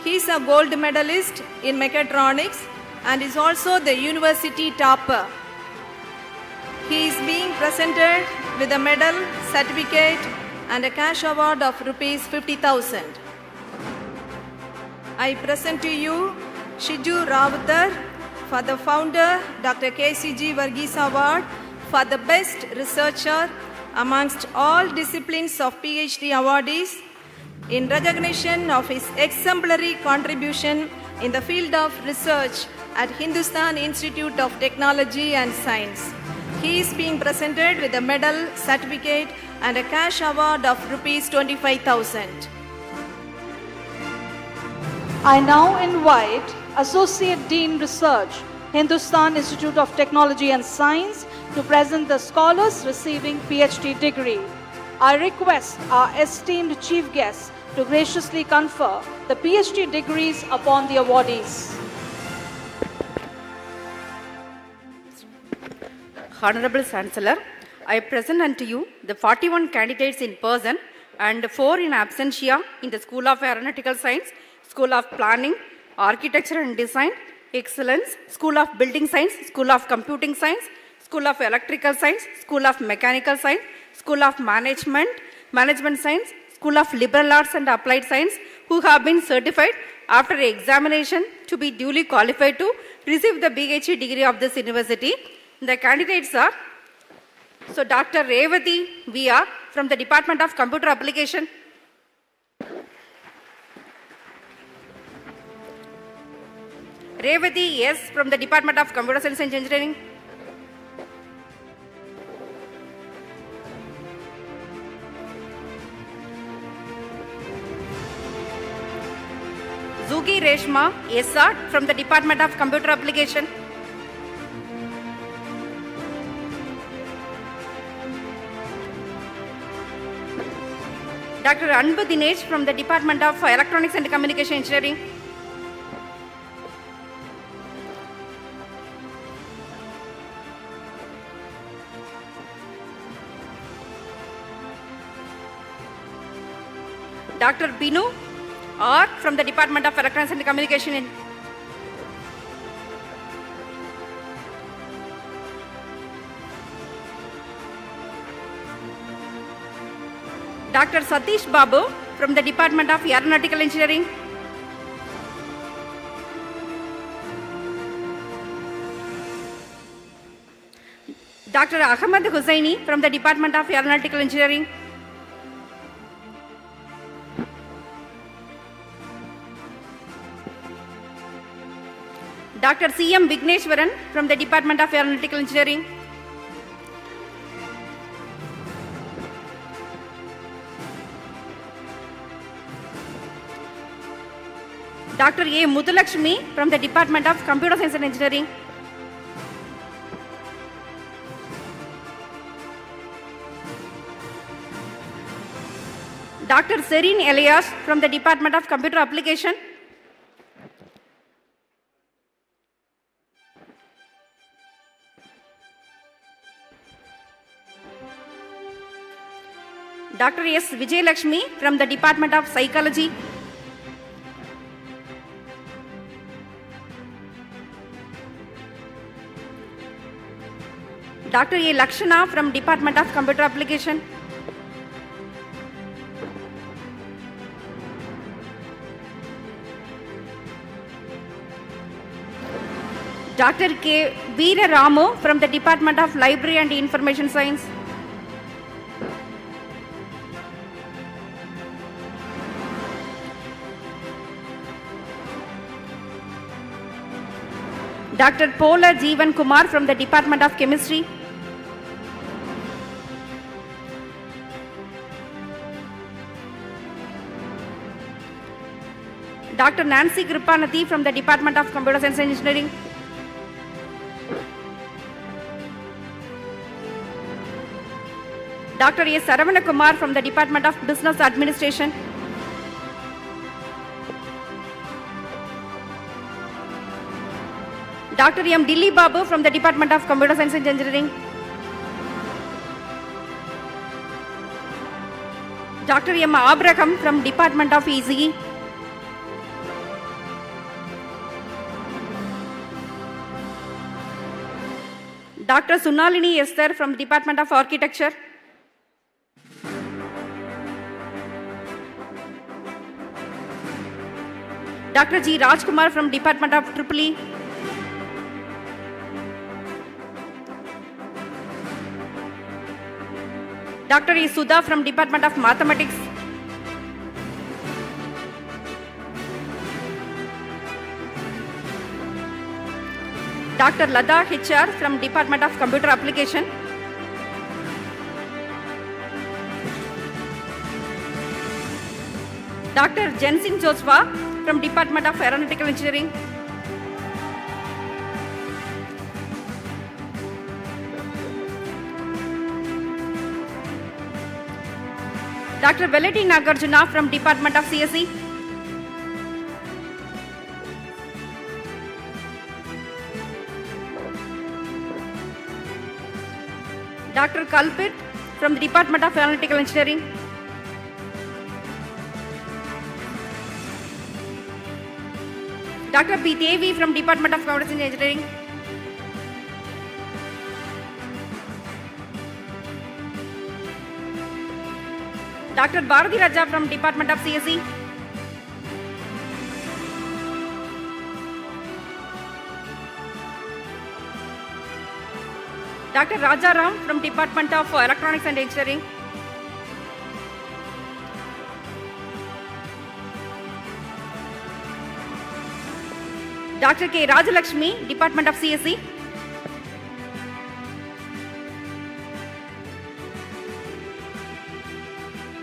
He is a gold medalist in Mechatronics and is also the university topper. He is being presented with a medal, certificate and a cash award of rupees 50,000. I present to you Shiju Ravatar for the Founder, Dr. KCG Verghese Award for the Best Researcher amongst all disciplines of PhD awardees in recognition of his exemplary contribution in the field of research at Hindustan Institute of Technology and Science. He is being presented with a medal, certificate and a cash award of rupees 25,000. I now invite Associate Dean Research, Hindustan Institute of Technology and Science, to present the scholars receiving PhD degree. I request our esteemed chief guests to graciously confer the PhD degrees upon the awardees. Honorable Chancellor, I present unto you the 41 candidates in person and 4 in absentia in the School of Aeronautical Science, School of Planning, Architecture and Design, Excellence, School of Building Science, School of Computing Science, School of Electrical Science, School of Mechanical Science, School of Management Science, School of Liberal Arts and Applied Science, who have been certified after examination to be duly qualified to receive the PhD degree of this university. The candidates are Dr. Revati V.R. from the Department of Computer Application, Revati S. from the Department of Computer Science and Engineering, Zugi Reshma S.R. from the Department of Computer Application, Dr. Anbu Dinesh from the Department of Electronics and Communication Engineering, Dr. Binu R. from the Department of Electronics and Communication, Dr. Satish Babu from the Department of Aeronautical Engineering, Dr. Ahmad Hussaini from the Department of Aeronautical Engineering, Dr. C.M. Vigneshwaran from the Department of Aeronautical Engineering, Dr. A. Muthalakshmi from the Department of Computer Science and Engineering, Dr. Serene Elias from the Department of Computer Application, Dr. S. Vijay Lakshmi from the Department of Psychology, Dr. A. Lakshana from Department of Computer Application, Dr. K. Veera Ramu from the Department of Library and Information Science, Dr. Pola Jeevan Kumar from the Department of Chemistry, Dr. Nancy Kripanathy from the Department of Computer Science and Engineering. Dr. A. Saravana Kumar from the Department of Business Administration. Dr. M. Dilli Babu from the Department of Computer Science and Engineering. Dr. M. Abraham from Department of ECE. Dr. Sunalini Esther from the Department of Architecture. Dr. G. Rajkumar from Department of EEE. Dr. E. Sudha from Department of Mathematics. Dr. Lada HR from Department of Computer Application. Dr. Jensin Joswa from Department of Aeronautical Engineering. Dr. Velati Nagarjuna from Department of CSE. Dr. Kalpit from the Department of Analytical Engineering. Dr. P. Devi from Department of Computer Science and Engineering. Dr. Bharati Raja from Department of CSE. Dr. Raja Ram from Department of Electronics and Engineering. Dr. K. Rajalakshmi, Department of CSE.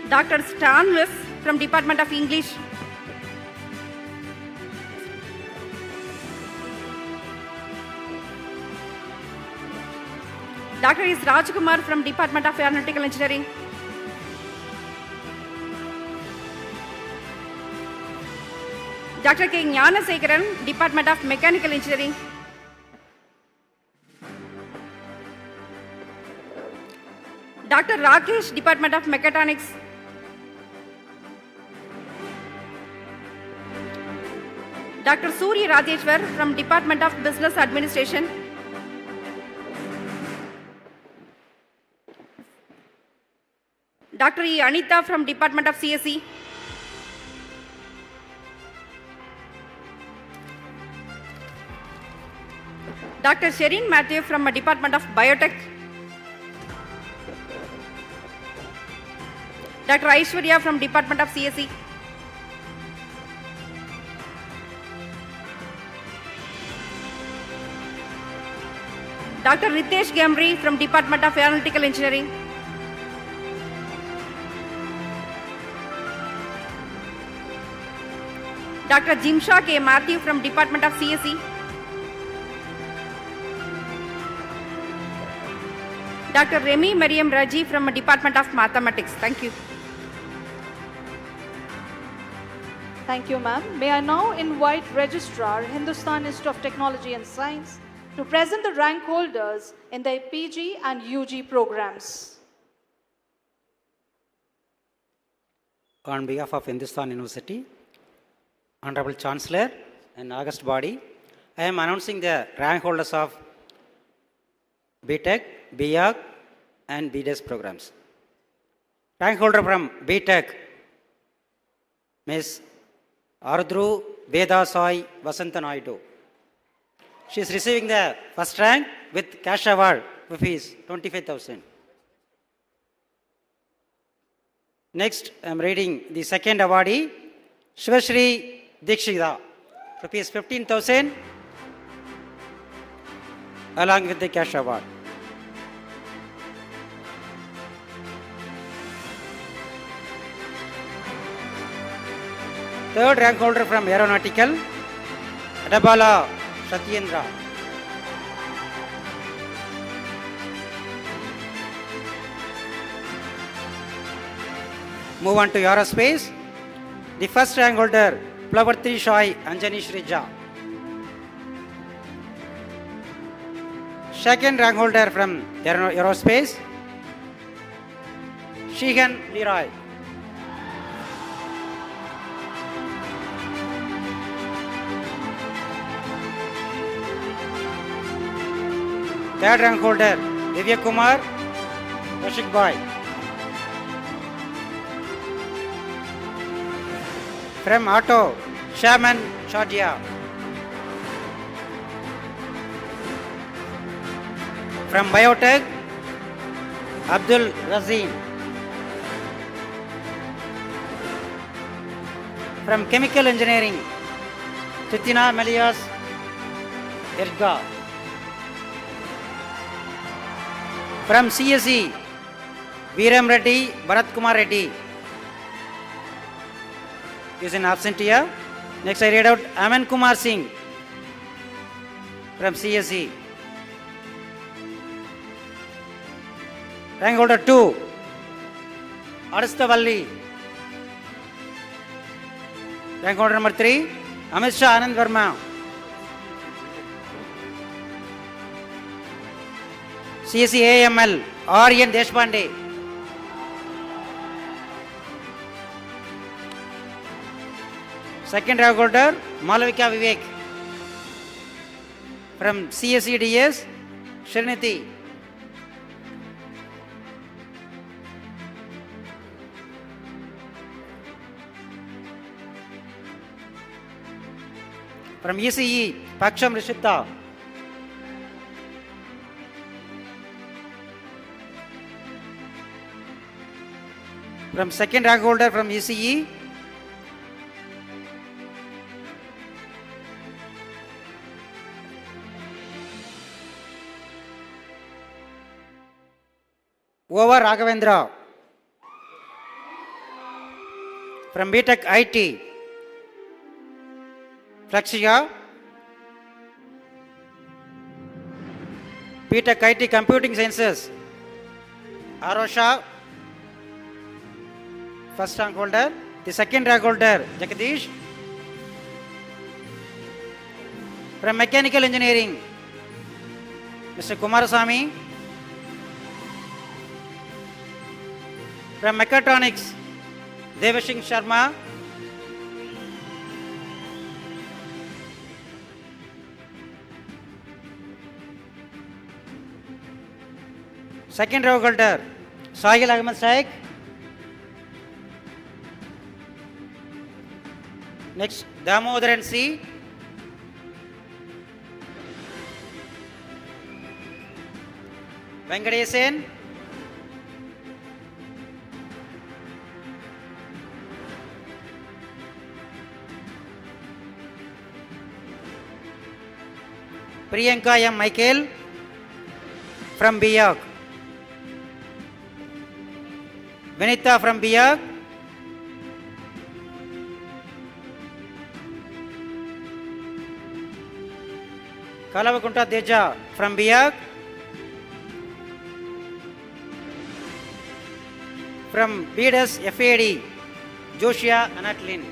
Dr. Stan Lewis from Department of English. Dr. S. Rajkumar from Department of Aeronautical Engineering. Dr. K. Gnanasekharan, Department of Mechanical Engineering. Dr. Rakesh, Department of Mechatronics. Dr. Surya Rajeshwar from Department of Business Administration. Dr. E. Anita from Department of CSE. Dr. Sherin Matthew from Department of Biotech. Dr. Aishwarya from Department of CSE. Dr. Ritesh Gamri from Department of Aeronautical Engineering. Dr. Jimsha K. Matthew from Department of CSE. Dr. Remy Mariam Raji from Department of Mathematics. Thank you. Thank you, ma'am. May I now invite Registrar, Hindustan Institute of Technology and Science, to present the rank holders in their PG and UG programs. On behalf of Hindustan University, Honorable Chancellor and August body, I am announcing the rank holders of BTech, BArch and BDES programs. Rank holder from BTech, Ms. Ardru Veda Sai Vasanta Naidu. She is receiving the first rank with cash award rupees 25,000. Next, I am reading the second awardee, Shivashri Dikshita, rupees 15,000 along with the cash award. Third rank holder from Aeronautical, Adabala Satyendra. Move on to Aerospace. The first rank holder, Plavarthi Shai Anjani Shrija. Second rank holder from Aerospace, Sheehan Leroy. Third rank holder, Divya Kumar Rashik Boy. From Auto, Shaman Shadia. From Biotech, Abdul Razin. From Chemical Engineering, Titina Melias Irga. From CSE, Veeram Reddy, Bharat Kumar Reddy is in absentia. Next I read out Aman Kumar Singh from CSE. Rank holder 2, Aristavalli. Rank holder number 3, Amit Shah Anand Verma. CSE AML, Aryan Deshpande. Second rank holder, Malavika Vivek. From CSE DS, Sriniti. From ECE, Paksham Rishita. From second rank holder from ECE, Over Raghavendra. From BTech IT, Flexia. BTech IT Computing Sciences, Arosha. First rank holder. The second rank holder, Jagadish. From Mechanical Engineering, Mr. Kumarasamy. From Mechatronics, Devasing Sharma. Second rank holder, Sahil Ahmed Shaikh. Next, Damodaran C. Venkatesan. Priyanka M. Michael from Biyak. Vinita from Biyak. Kalavakunta Deja from Biyak. From BDS FAD, Joshua Anatlin.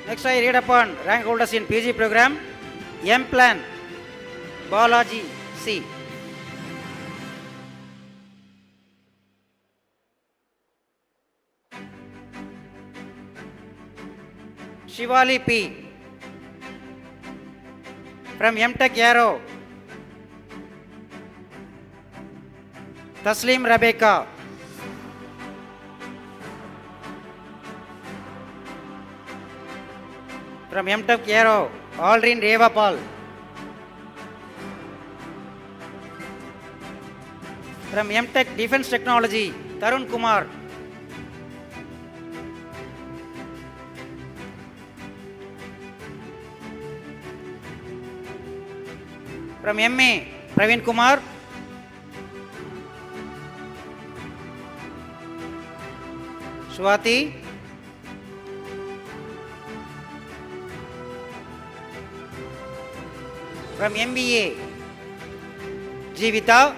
Next I read upon rank holders in PG program. M Plan, Balaji C. Shivali P. From MTech Aero, Taslim Rebecca. From MTech Aero, Aldrin Revapal. From MTech Defense Technology, Tarun Kumar. From MA, Praveen Kumar. Swati, from MBA, Jeevita,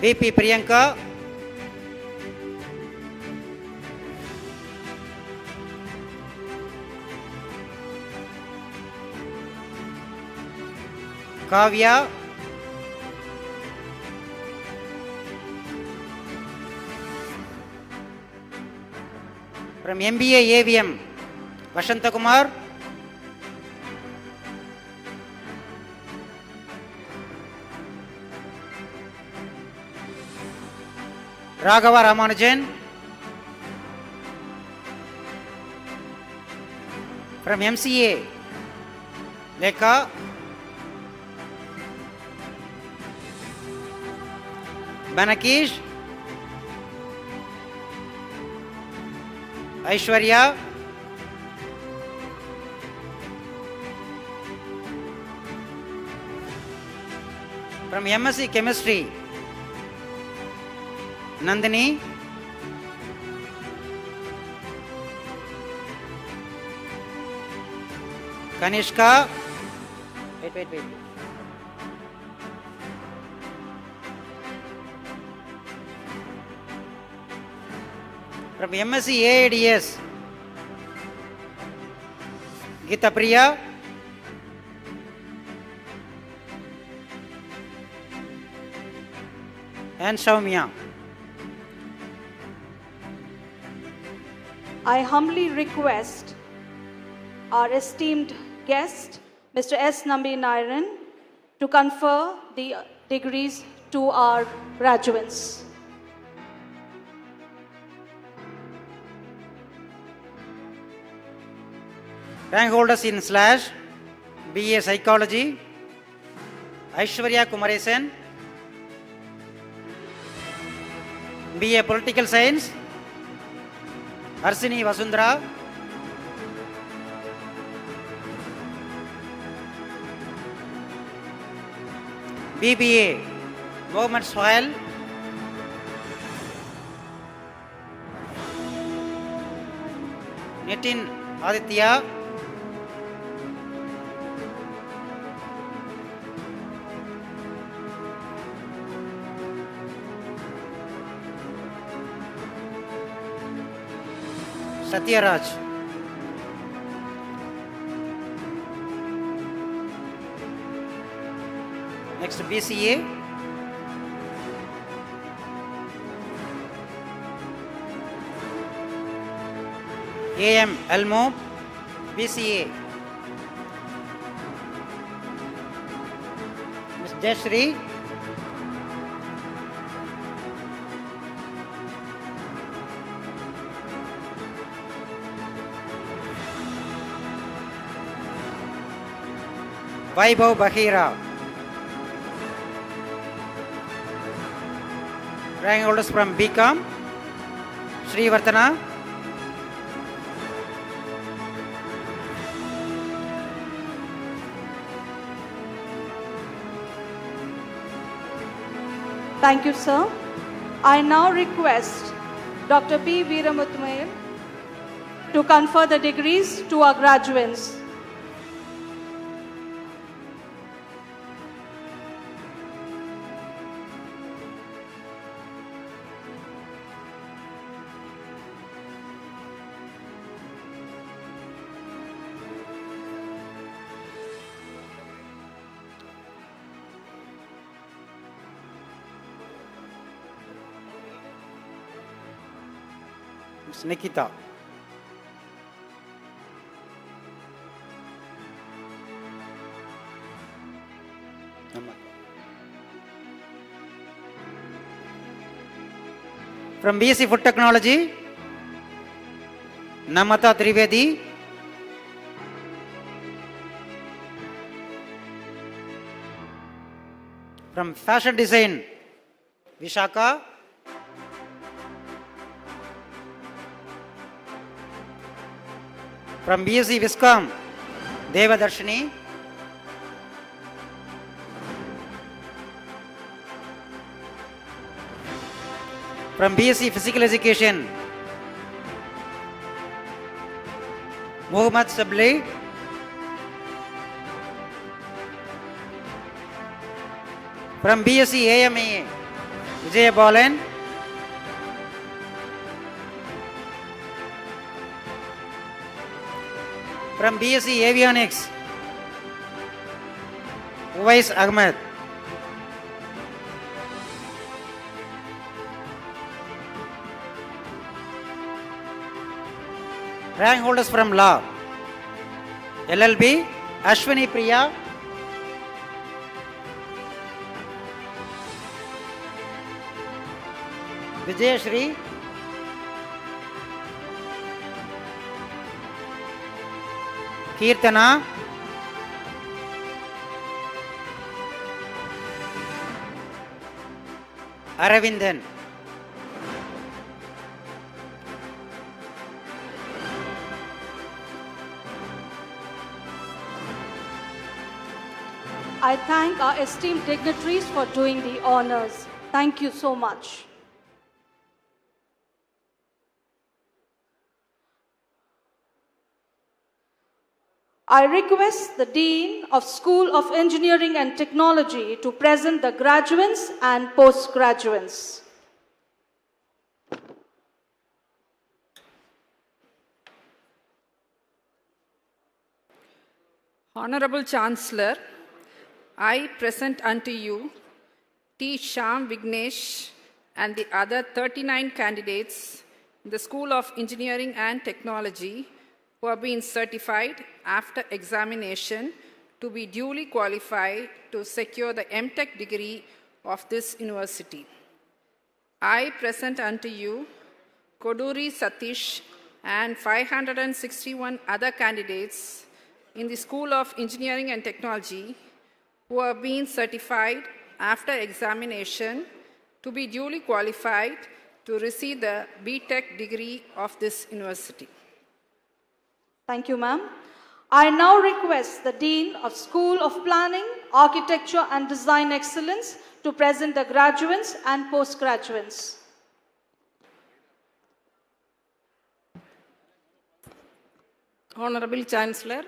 VP Priyanka, Kavya, from MBA AVM, Vashanta Kumar, Raghava Ramanujan, from MCA, Lekha, Banakesh, Aishwarya, from MSc Chemistry, Nandini, Kanishka, wait. From MSc AIDS, Gita Priya, and Soumya. I humbly request our esteemed guest, Mr. S. Nambinarayan, to confer the degrees to our graduates. Rank holders in slash, BA Psychology, Aishwarya Kumaresan, BA Political Science, Arsini Vasundhara, BBA Mohammed Sohail, Nitin Aditya, Satyaraj, next BCA, AM Elmo, BCA, Ms. Jayashree, Vaibhav Bahira. Rank holders from BCom, Srivartana, Thank you, sir. I now request Dr. P. Veeramuthumayil to confer the degrees to our graduates. Ms. Nikita. From BSc Food Technology, Namata Trivedi, from Fashion Design, Vishaka, from BSc Viscom, Devadarshini, From BSc Physical Education, Muhammad Sabli. From BSc AME, Vijay Balan. From BSc Avionics, Uwais Ahmed. Rank holders from Law, LLB, Ashwini Priya, Vijayashri, Kirtana, Aravindan. I thank our esteemed dignitaries for doing the honors. Thank you so much. I request the Dean of School of Engineering and Technology to present the graduates and postgraduates. Honorable Chancellor, I present unto you T. Shyam Vignesh and the other 39 candidates in the School of Engineering and Technology who have been certified after examination to be duly qualified to secure the MTech degree of this university. I present unto you Koduri Satish and 561 other candidates in the School of Engineering and Technology who have been certified after examination to be duly qualified to receive the BTech degree of this university. Thank you, ma'am. I now request the Dean of School of Planning, Architecture and Design Excellence to present the graduates and postgraduates. Honorable Chancellor,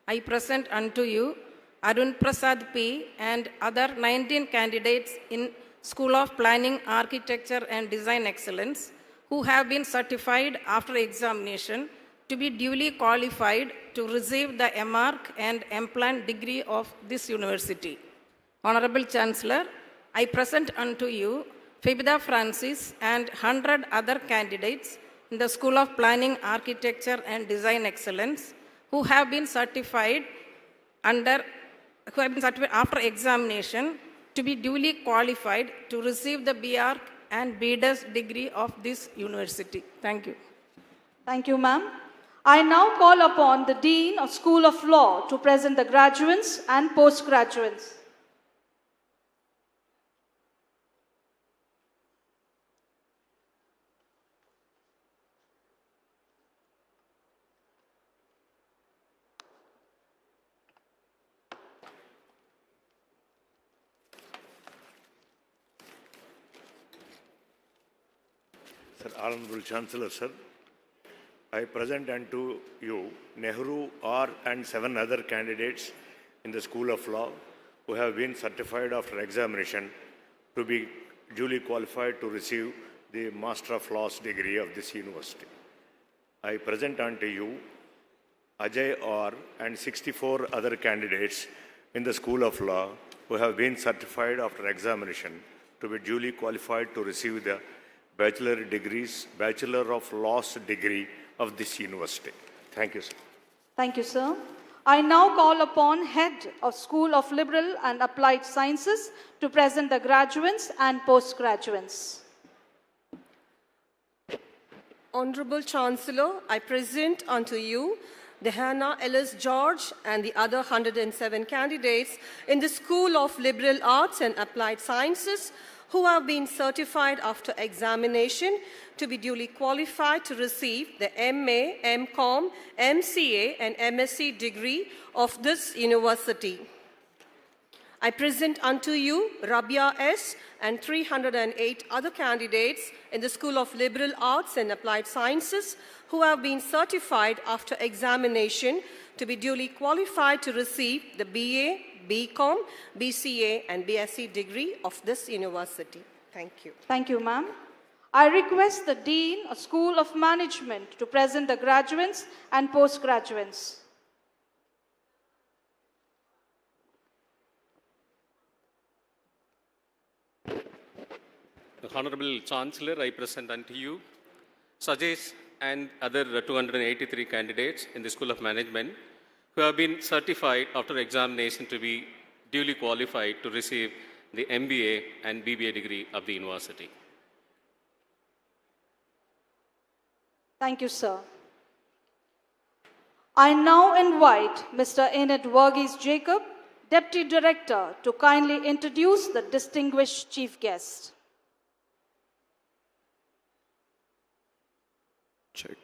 I present unto you Arun Prasad P. and other 19 candidates in School of Planning, Architecture and Design Excellence who have been certified after examination to be duly qualified to receive the MArch and MPlan degree of this university. Honorable Chancellor, I present unto you Fibida Francis and 100 other candidates in the School of Planning, Architecture and Design Excellence who have been certified after examination to be duly qualified to receive the BArch and BDes degree of this university. Thank you. Thank you, ma'am. I now call upon the Dean of School of Law to present the graduates and postgraduates. Sir, Honorable Chancellor, sir, I present unto you Nehru R and 7 other candidates in the School of Law who have been certified after examination to be duly qualified to receive the Master of Laws degree of this university. I present unto you Ajay R and 64 other candidates in the School of Law who have been certified after examination to be duly qualified to receive the Bachelor of Laws degree of this university. Thank you, sir. Thank you, sir. I now call upon Head of School of Liberal and Applied Sciences to present the graduates and postgraduates. Honorable Chancellor, I present unto you Dehana Ellis George and the other 107 candidates in the School of Liberal Arts and Applied Sciences who have been certified after examination to be duly qualified to receive the MA, MCom, MCA and MSc degree of this university. I present unto you Rabia S. and 308 other candidates in the School of Liberal Arts and Applied Sciences who have been certified after examination to be duly qualified to receive the BA, BCom, BCA, and BSc degree of this university. Thank you. Thank you, ma'am. I request the Dean of School of Management to present the graduates and postgraduates. The Honorable Chancellor, I present unto you Sajesh and other 283 candidates in the School of Management who have been certified after examination to be duly qualified to receive the MBA and BBA degree of the university. Thank you, sir. I now invite Mr. Enid Verghese Jacob, Deputy Director, to kindly introduce the distinguished chief guest. Check.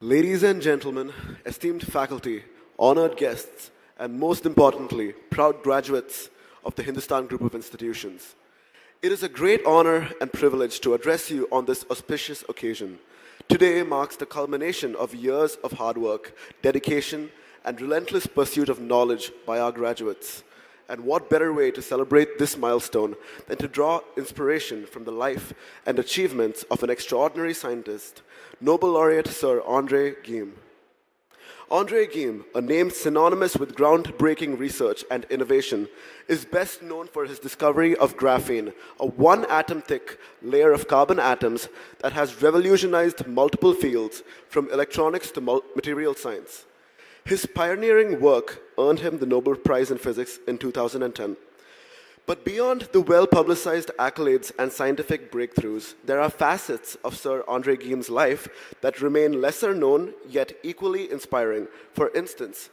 Ladies and gentlemen, esteemed faculty, honored guests, and most importantly, proud graduates of the Hindustan Group of Institutions. It is a great honor and privilege to address you on this auspicious occasion. Today marks the culmination of years of hard work, dedication, and relentless pursuit of knowledge by our graduates. And what better way to celebrate this milestone than to draw inspiration from the life and achievements of an extraordinary scientist, Nobel laureate Sir Andre Geim. Andre Geim, a name synonymous with groundbreaking research and innovation, is best known for his discovery of graphene, a one-atom-thick layer of carbon atoms that has revolutionized multiple fields, from electronics to material science. His pioneering work earned him the Nobel Prize in Physics in 2010. But beyond the well-publicized accolades and scientific breakthroughs, there are facets of Sir Andre Geim's life that remain lesser known, yet equally inspiring. For instance,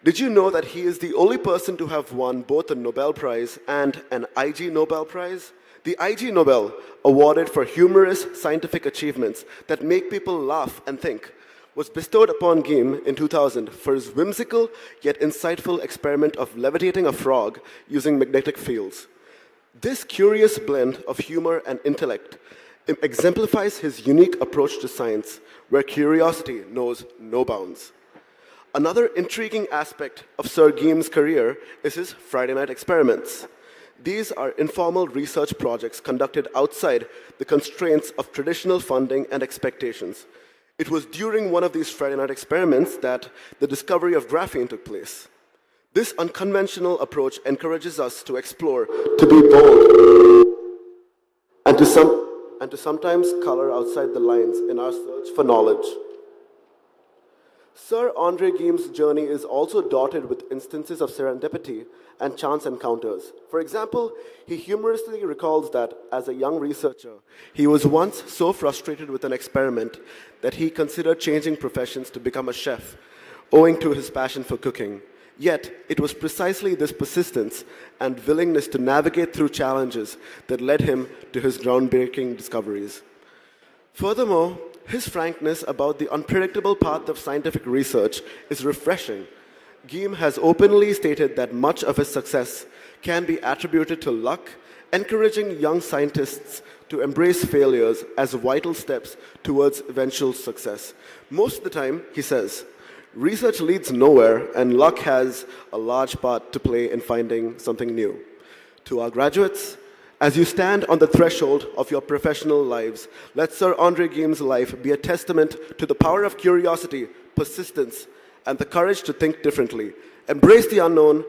did you know that he is the only person to have won both a Nobel Prize and an IG Nobel Prize? The IG Nobel, awarded for humorous scientific achievements that make people laugh and think, was bestowed upon Geim in 2000 for his whimsical yet insightful experiment of levitating a frog using magnetic fields. This curious blend of humor and intellect exemplifies his unique approach to science, where curiosity knows no bounds. Another intriguing aspect of Sir Geim's career is his Friday night experiments. These are informal research projects conducted outside the constraints of traditional funding and expectations. It was during one of these Friday night experiments that the discovery of graphene took place. This unconventional approach encourages us to explore, to be bold, and to sometimes color outside the lines in our search for knowledge. Sir Andre Geim's journey is also dotted with instances of serendipity and chance encounters. For example, he humorously recalls that as a young researcher, he was once so frustrated with an experiment that he considered changing professions to become a chef, owing to his passion for cooking. Yet, it was precisely this persistence and willingness to navigate through challenges that led him to his groundbreaking discoveries. Furthermore, his frankness about the unpredictable path of scientific research is refreshing. Geim has openly stated that much of his success can be attributed to luck, encouraging young scientists to embrace failures as vital steps towards eventual success. Most of the time, he says, research leads nowhere, and luck has a large part to play in finding something new. To our graduates, as you stand on the threshold of your professional lives, let Sir Andre Geim's life be a testament to the power of curiosity, persistence, and the courage to think differently. Embrace the unknown,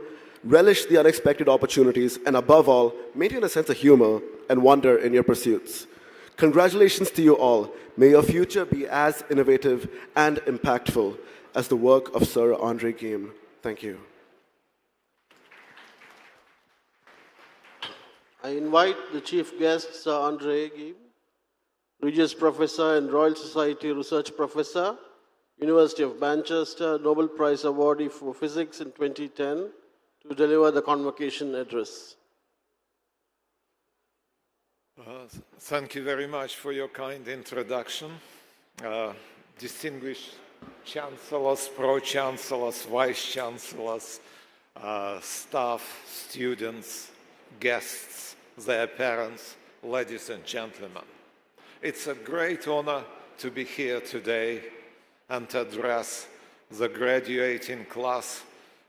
relish the unexpected opportunities, and above all, maintain a sense of humor and wonder in your pursuits. Congratulations to you all. May your future be as innovative and impactful as the work of Sir Andre Geim. Thank you. I invite the chief guest, Sir Andre Geim, Regius Professor and Royal Society Research Professor, University of Manchester, Nobel Prize awardee for Physics in 2010, to deliver the convocation address. Thank you very much for your kind introduction. Distinguished chancellors, pro-chancellors, vice-chancellors, staff, students, guests, their parents, ladies and gentlemen. It's a great honor to be here today and address the graduating class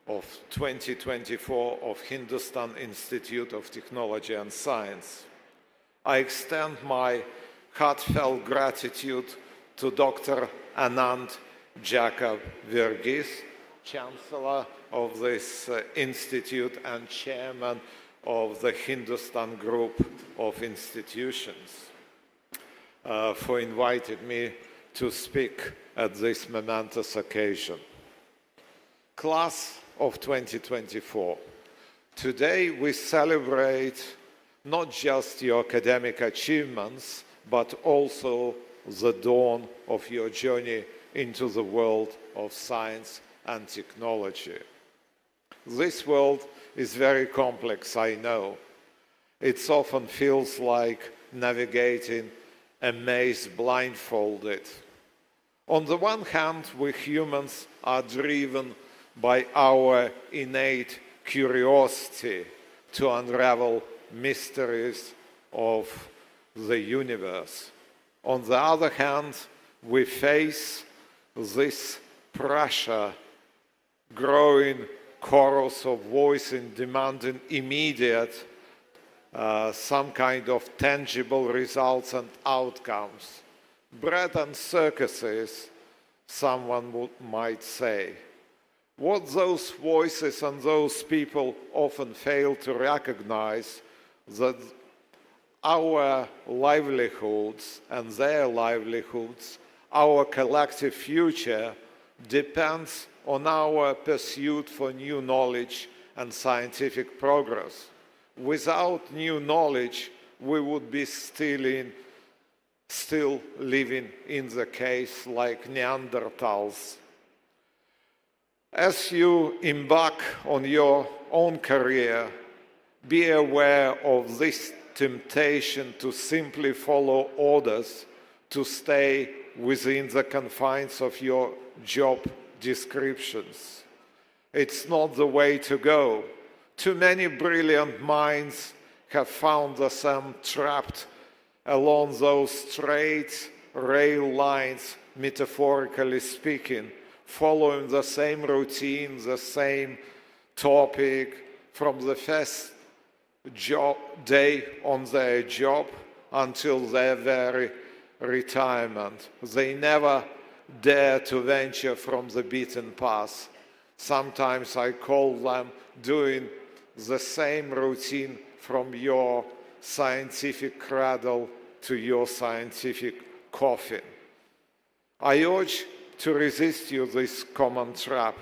of 2024 of Hindustan Institute of Technology and Science. I extend my heartfelt gratitude to Dr. Anand Jacob Verghese, Chancellor of this institute and Chairman of the Hindustan Group of Institutions, for inviting me to speak at this momentous occasion. Class of 2024. Today we celebrate not just your academic achievements, but also the dawn of your journey into the world of science and technology. This world is very complex, I know. It often feels like navigating a maze blindfolded. On the one hand, we humans are driven by our innate curiosity to unravel mysteries of the universe. On the other hand, we face this pressure, growing chorus of voices demanding immediate, some kind of tangible results and outcomes. Bread and circuses, someone might say. What those voices and those people often fail to recognize that our livelihoods and their livelihoods, our collective future, depends on our pursuit for new knowledge and scientific progress. Without new knowledge, we would be still living in the case like Neanderthals. As you embark on your own career, be aware of this temptation to simply follow orders, to stay within the confines of your job descriptions. It's not the way to go. Too many brilliant minds have found themselves trapped along those straight rail lines, metaphorically speaking, following the same routine, the same topic from the first day on their job until their very retirement. They never dare to venture from the beaten path. Sometimes I call them doing the same routine from your scientific cradle to your scientific coffin. I urge to resist you this common trap.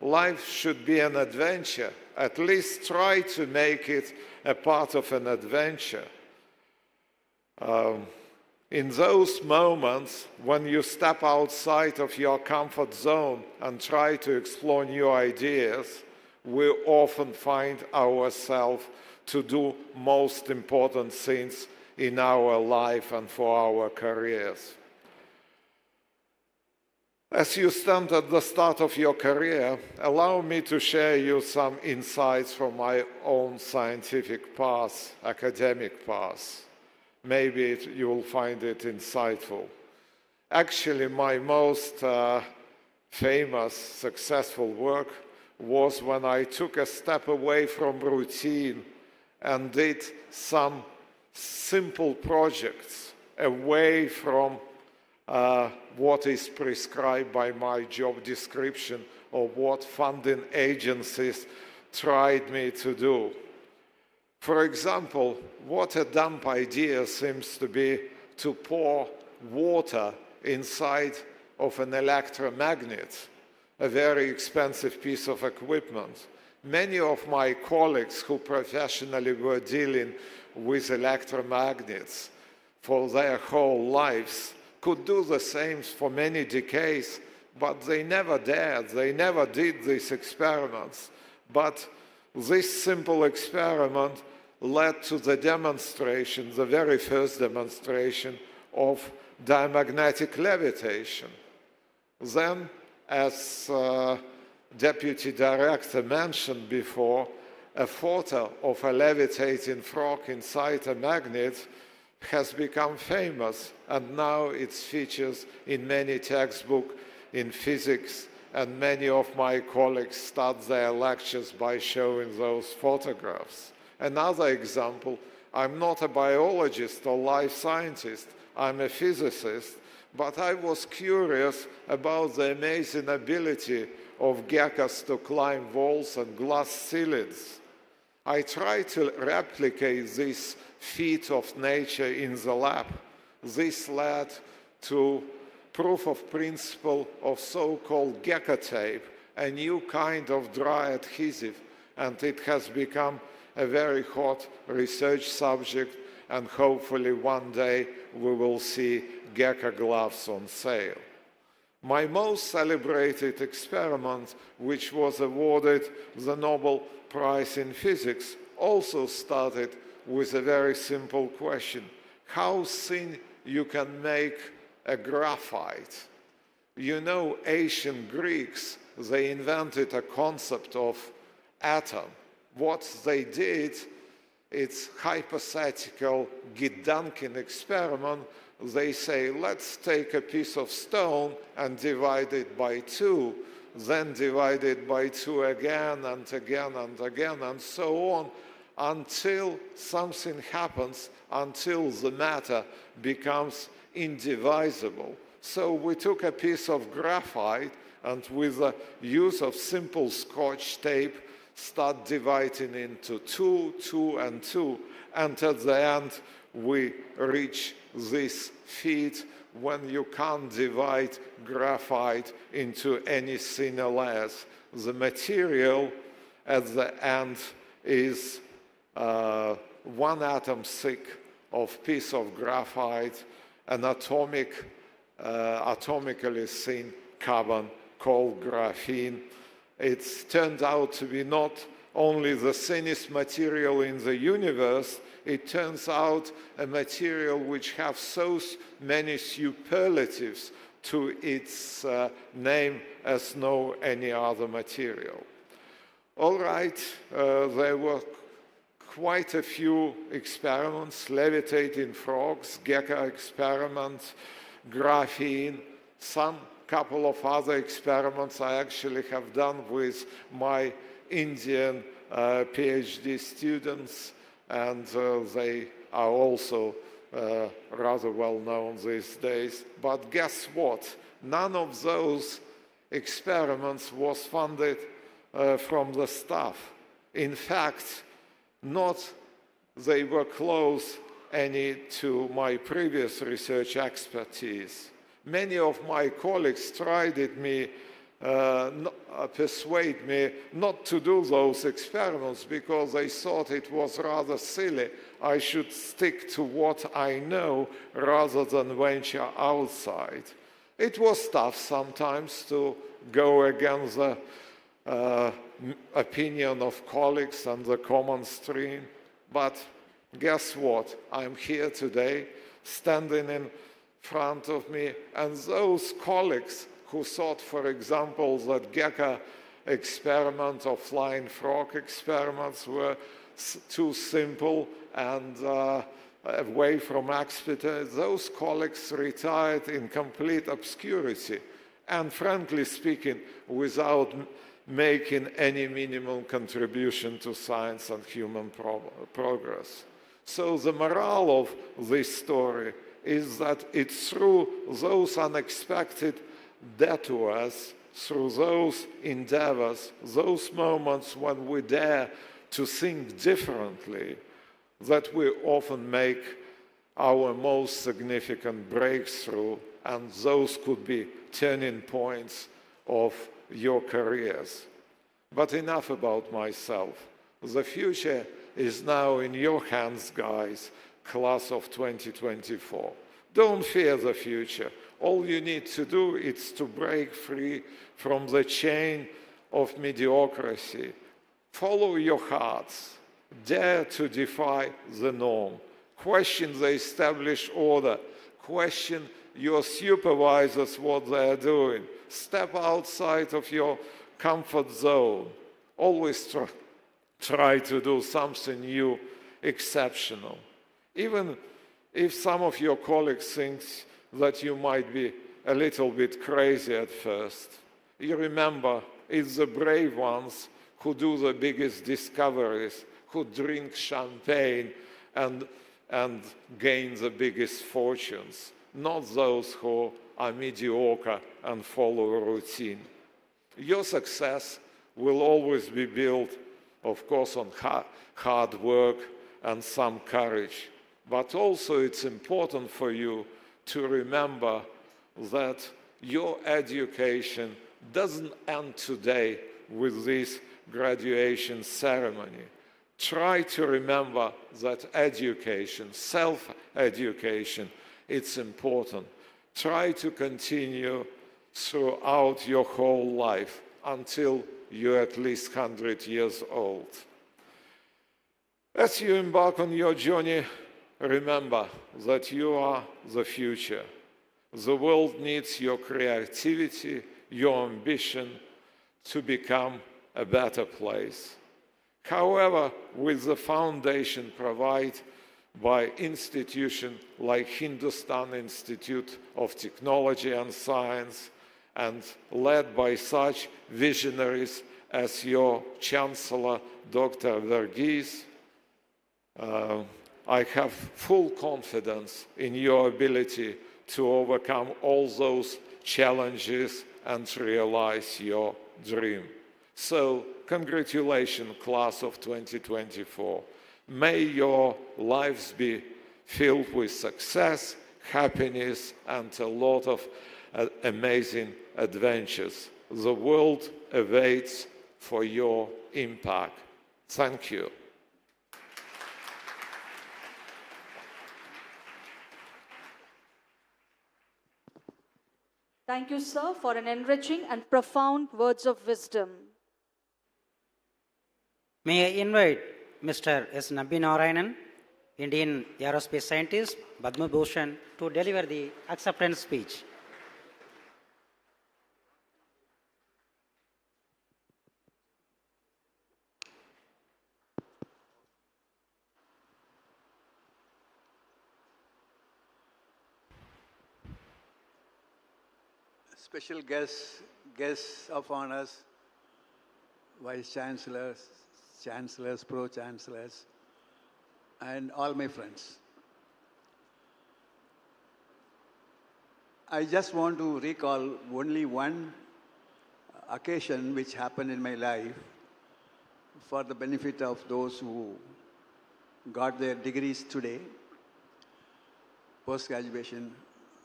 Life should be an adventure. At least try to make it a part of an adventure. In those moments when you step outside of your comfort zone and try to explore new ideas, we often find ourselves to do most important things in our life and for our careers. As you stand at the start of your career, allow me to share you some insights from my own scientific path, academic path. Maybe you will find it insightful. Actually, my most famous, successful work was when I took a step away from routine and did some simple projects away from what is prescribed by my job description or what funding agencies tried me to do. For example, what a dumb idea seems to be to pour water inside of an electromagnet, a very expensive piece of equipment. Many of my colleagues who professionally were dealing with electromagnets for their whole lives could do the same for many decades, but they never dared, they never did these experiments. But this simple experiment led to the demonstration, the very first demonstration of diamagnetic levitation. Then, as deputy director mentioned before, a photo of a levitating frog inside a magnet has become famous, and now it's features in many textbooks in physics, and many of my colleagues start their lectures by showing those photographs. Another example, I'm not a biologist or life scientist, I'm a physicist, but I was curious about the amazing ability of geckos to climb walls and glass ceilings. I tried to replicate this feat of nature in the lab. This led to proof of principle of so-called gecko tape, a new kind of dry adhesive, and it has become a very hot research subject, and hopefully one day we will see gecko gloves on sale. My most celebrated experiment, which was awarded the Nobel Prize in Physics, also started with a very simple question: how thin you can make a graphite. You know, ancient Greeks, they invented a concept of atom. What they did, it's hypothetical Gedanken experiment. They say, let's take a piece of stone and divide it by 2, then divide it by 2 again and again and again and so on, until something happens, until the matter becomes indivisible. So we took a piece of graphite and with the use of simple Scotch tape start dividing into 2, 2, and 2, and at the end we reach this feat when you can't divide graphite into any thinner layers. The material at the end is 1 atom thick of piece of graphite, an atomically thin carbon called graphene. It's turned out to be not only the thinnest material in the universe, it turns out a material which has so many superlatives to its name as no any other material. All right, there were quite a few experiments: levitating frogs, gecko experiment, graphene, some couple of other experiments I actually have done with my Indian PhD students, and they are also rather well known these days. But guess what? None of those experiments was funded from the staff. In fact, they were close any to my previous research expertise. Many of my colleagues tried persuade me not to do those experiments because they thought it was rather silly. I should stick to what I know rather than venture outside. It was tough sometimes to go against the opinion of colleagues and the common stream, but guess what? I'm here today, standing in front of me, and those colleagues who thought, for example, that gecko experiment or flying frog experiments were too simple and away from expertise, those colleagues retired in complete obscurity and, frankly speaking, without making any minimum contribution to science and human progress. So the morale of this story is that it's through those unexpected detours, through those endeavors, those moments when we dare to think differently, that we often make our most significant breakthrough, and those could be turning points of your careers. But enough about myself. The future is now in your hands, guys, class of 2024. Don't fear the future. All you need to do is to break free from the chain of mediocrity. Follow your hearts. Dare to defy the norm. Question the established order. Question your supervisors what they are doing. Step outside of your comfort zone. Always try to do something new, exceptional. Even if some of your colleagues think that you might be a little bit crazy at first, you remember it's the brave ones who do the biggest discoveries, who drink champagne and gain the biggest fortunes, not those who are mediocre and follow a routine. Your success will always be built, of course, on hard work and some courage. But also it's important for you to remember that your education doesn't end today with this graduation ceremony. Try to remember that education, self-education, it's important. Try to continue throughout your whole life until you're at least 100 years old. As you embark on your journey, remember that you are the future. The world needs your creativity, your ambition to become a better place. However, with the foundation provided by institutions like Hindustan Institute of Technology and Science, and led by such visionaries as your Chancellor, Dr. Verghese, I have full confidence in your ability to overcome all those challenges and realize your dream. So, congratulations, class of 2024. May your lives be filled with success, happiness, and a lot of amazing adventures. The world awaits for your impact. Thank you. Thank you, sir, for an enriching and profound words of wisdom. May I invite Mr. S. Nambinarayanan, Indian aerospace scientist, Padma Bhushan, to deliver the acceptance speech. Special guests of honors, vice chancellors, chancellors, pro-chancellors, and all my friends. I just want to recall only one occasion which happened in my life for the benefit of those who got their degrees today, post-graduation,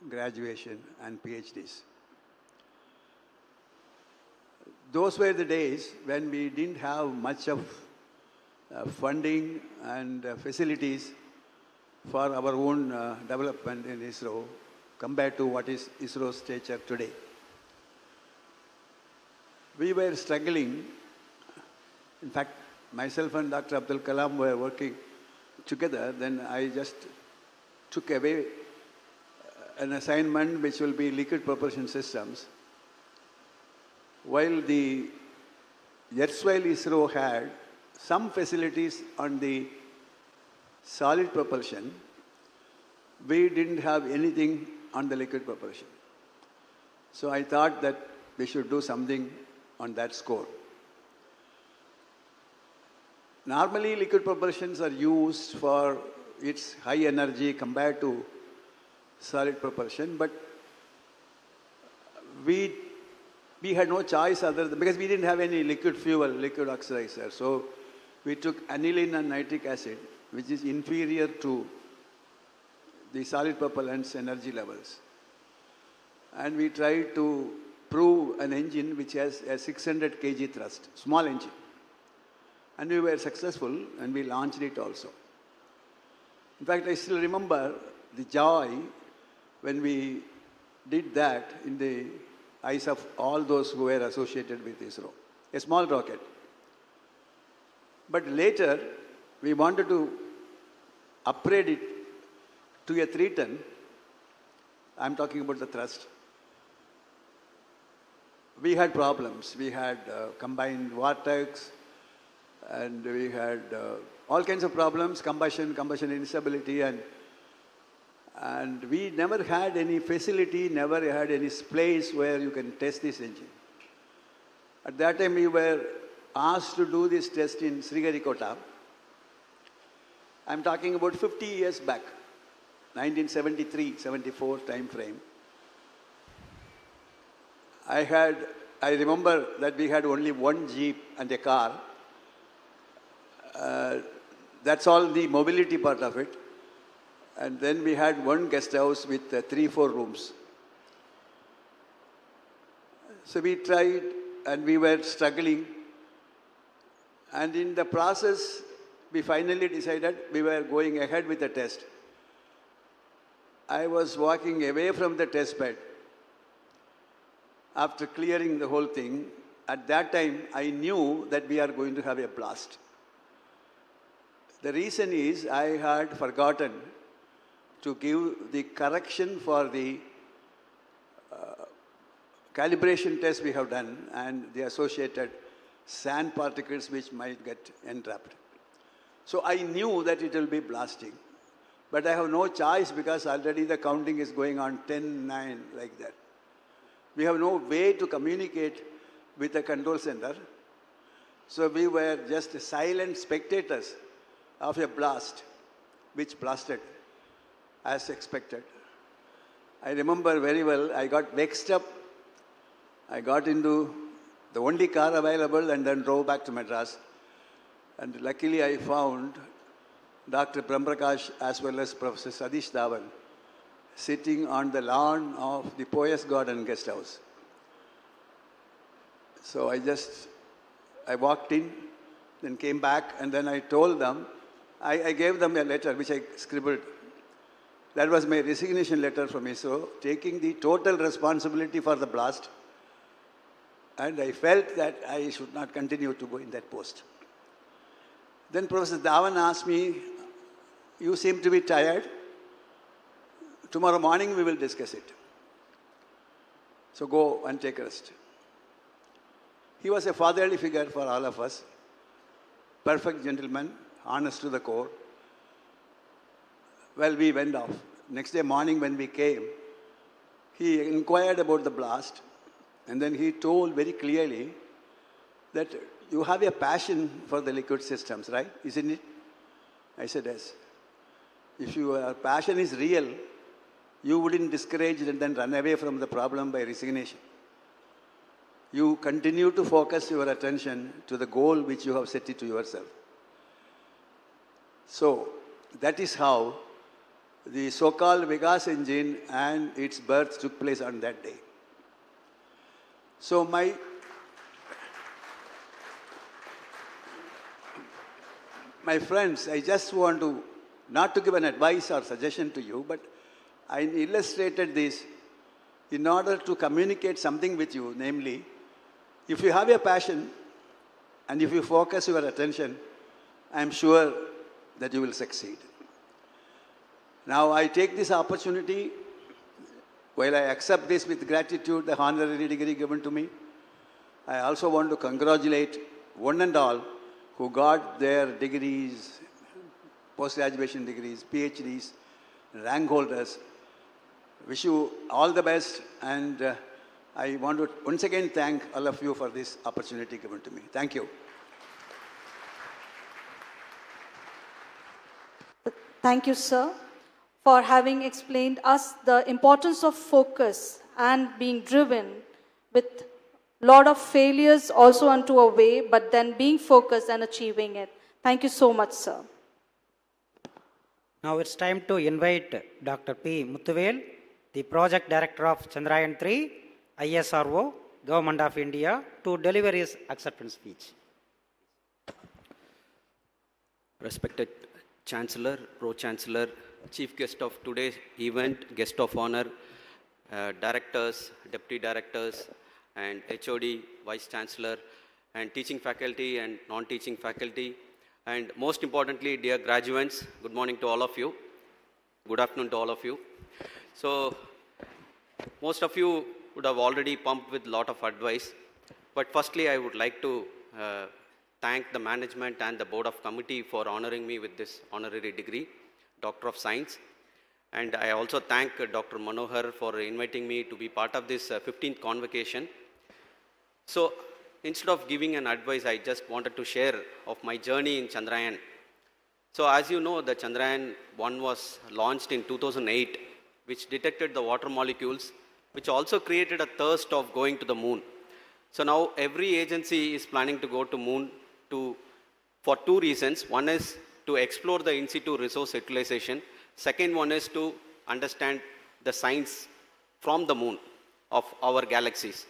graduation, and PhDs. Those were the days when we didn't have much of funding and facilities for our own development in ISRO compared to what is ISRO's stature today. We were struggling. In fact, myself and Dr. Abdul Kalam were working together. Then I just took away an assignment which will be liquid propulsion systems. While the erstwhile ISRO had some facilities on the solid propulsion, we didn't have anything on the liquid propulsion. So I thought that we should do something on that score. Normally, liquid propulsions are used for its high energy compared to solid propulsion, but we had no choice other than, because we didn't have any liquid fuel, liquid oxidizer. So we took aniline and nitric acid, which is inferior to the solid propellant's energy levels. And we tried to prove an engine which has a 600 kg thrust, small engine. And we were successful, and we launched it also. In fact, I still remember the joy when we did that in the eyes of all those who were associated with ISRO. A small rocket. But later, we wanted to upgrade it to a 3-ton. I'm talking about the thrust. we had problems. We had combined vortex, and we had all kinds of problems, combustion instability, and we never had any facility, never had any place where you can test this engine. At that time, we were asked to do this test in Sriharikota. I'm talking about 50 years back, 1973-74 time frame. I remember that we had only one jeep and a car. That's all the mobility part of it. And then we had one guest house with 3-4 rooms. So we tried and we were struggling. And in the process, we finally decided we were going ahead with the test. I was walking away from the test bed after clearing the whole thing. At that time, I knew that we are going to have a blast. The reason is I had forgotten to give the correction for the calibration test we have done and the associated sand particles which might get entrapped. So I knew that it will be blasting. But I have no choice because already the counting is going on 10-9 like that. We have no way to communicate with the control center. So we were just silent spectators of a blast, which blasted as expected. I remember very well, I got vexed up. I got into the only car available and then drove back to Madras. And luckily I found Dr. Brahmprakash as well as Professor Sadish Dhawan sitting on the lawn of the Poyas Garden guest house. So I walked in, then came back, and then I told them, I gave them a letter which I scribbled. That was my resignation letter from ISRO, taking the total responsibility for the blast. And I felt that I should not continue to go in that post. Then Professor Dhawan asked me, you seem to be tired. Tomorrow morning we will discuss it. So go and take a rest. He was a fatherly figure for all of us. Perfect gentleman, honest to the core. Well, we went off. Next day morning when we came, he inquired about the blast, and then he told very clearly that you have a passion for the liquid systems, right? Isn't it? I said, yes. If your passion is real, you wouldn't discourage and then run away from the problem by resignation. You continue to focus your attention to the goal which you have set it to yourself. So, that is how the so-called Vikas engine and its birth took place on that day. So my friends, I just want to, not to give an advice or suggestion to you, but I illustrated this in order to communicate something with you, namely, if you have a passion and if you focus your attention, I am sure that you will succeed. Now, I take this opportunity, while I accept this with gratitude, the honorary degree given to me, I also want to congratulate one and all who got their degrees, post-graduation degrees, PhDs, rank holders. Wish you all the best, and I want to once again thank all of you for this opportunity given to me. Thank you. Thank you, sir, for having explained us the importance of focus and being driven with a lot of failures also onto a way, but then being focused and achieving it. Thank you so much, sir. Now it's time to invite Dr. P. Muthuvel, the Project Director of Chandrayaan-3, ISRO, Government of India, to deliver his acceptance speech. Respected Chancellor, Pro-Chancellor, Chief Guest of today's event, Guest of Honor, Directors, Deputy Directors, and HOD, Vice Chancellor, and teaching faculty and non-teaching faculty, and most importantly, dear graduates, good morning to all of you. Good afternoon to all of you. So, most of you would have already pumped with a lot of advice. But firstly, I would like to thank the management and the board of committee for honoring me with this honorary degree, Doctor of Science. And I also thank Dr. Manohar for inviting me to be part of this 15th Convocation. So instead of giving an advice, I just wanted to share of my journey in Chandrayaan. So as you know, the Chandrayaan-1 was launched in 2008, which detected the water molecules, which also created a thirst of going to the moon. So now every agency is planning to go to moon for two reasons. One is to explore the in situ resource utilization. Second one is to understand the science from the moon of our galaxies.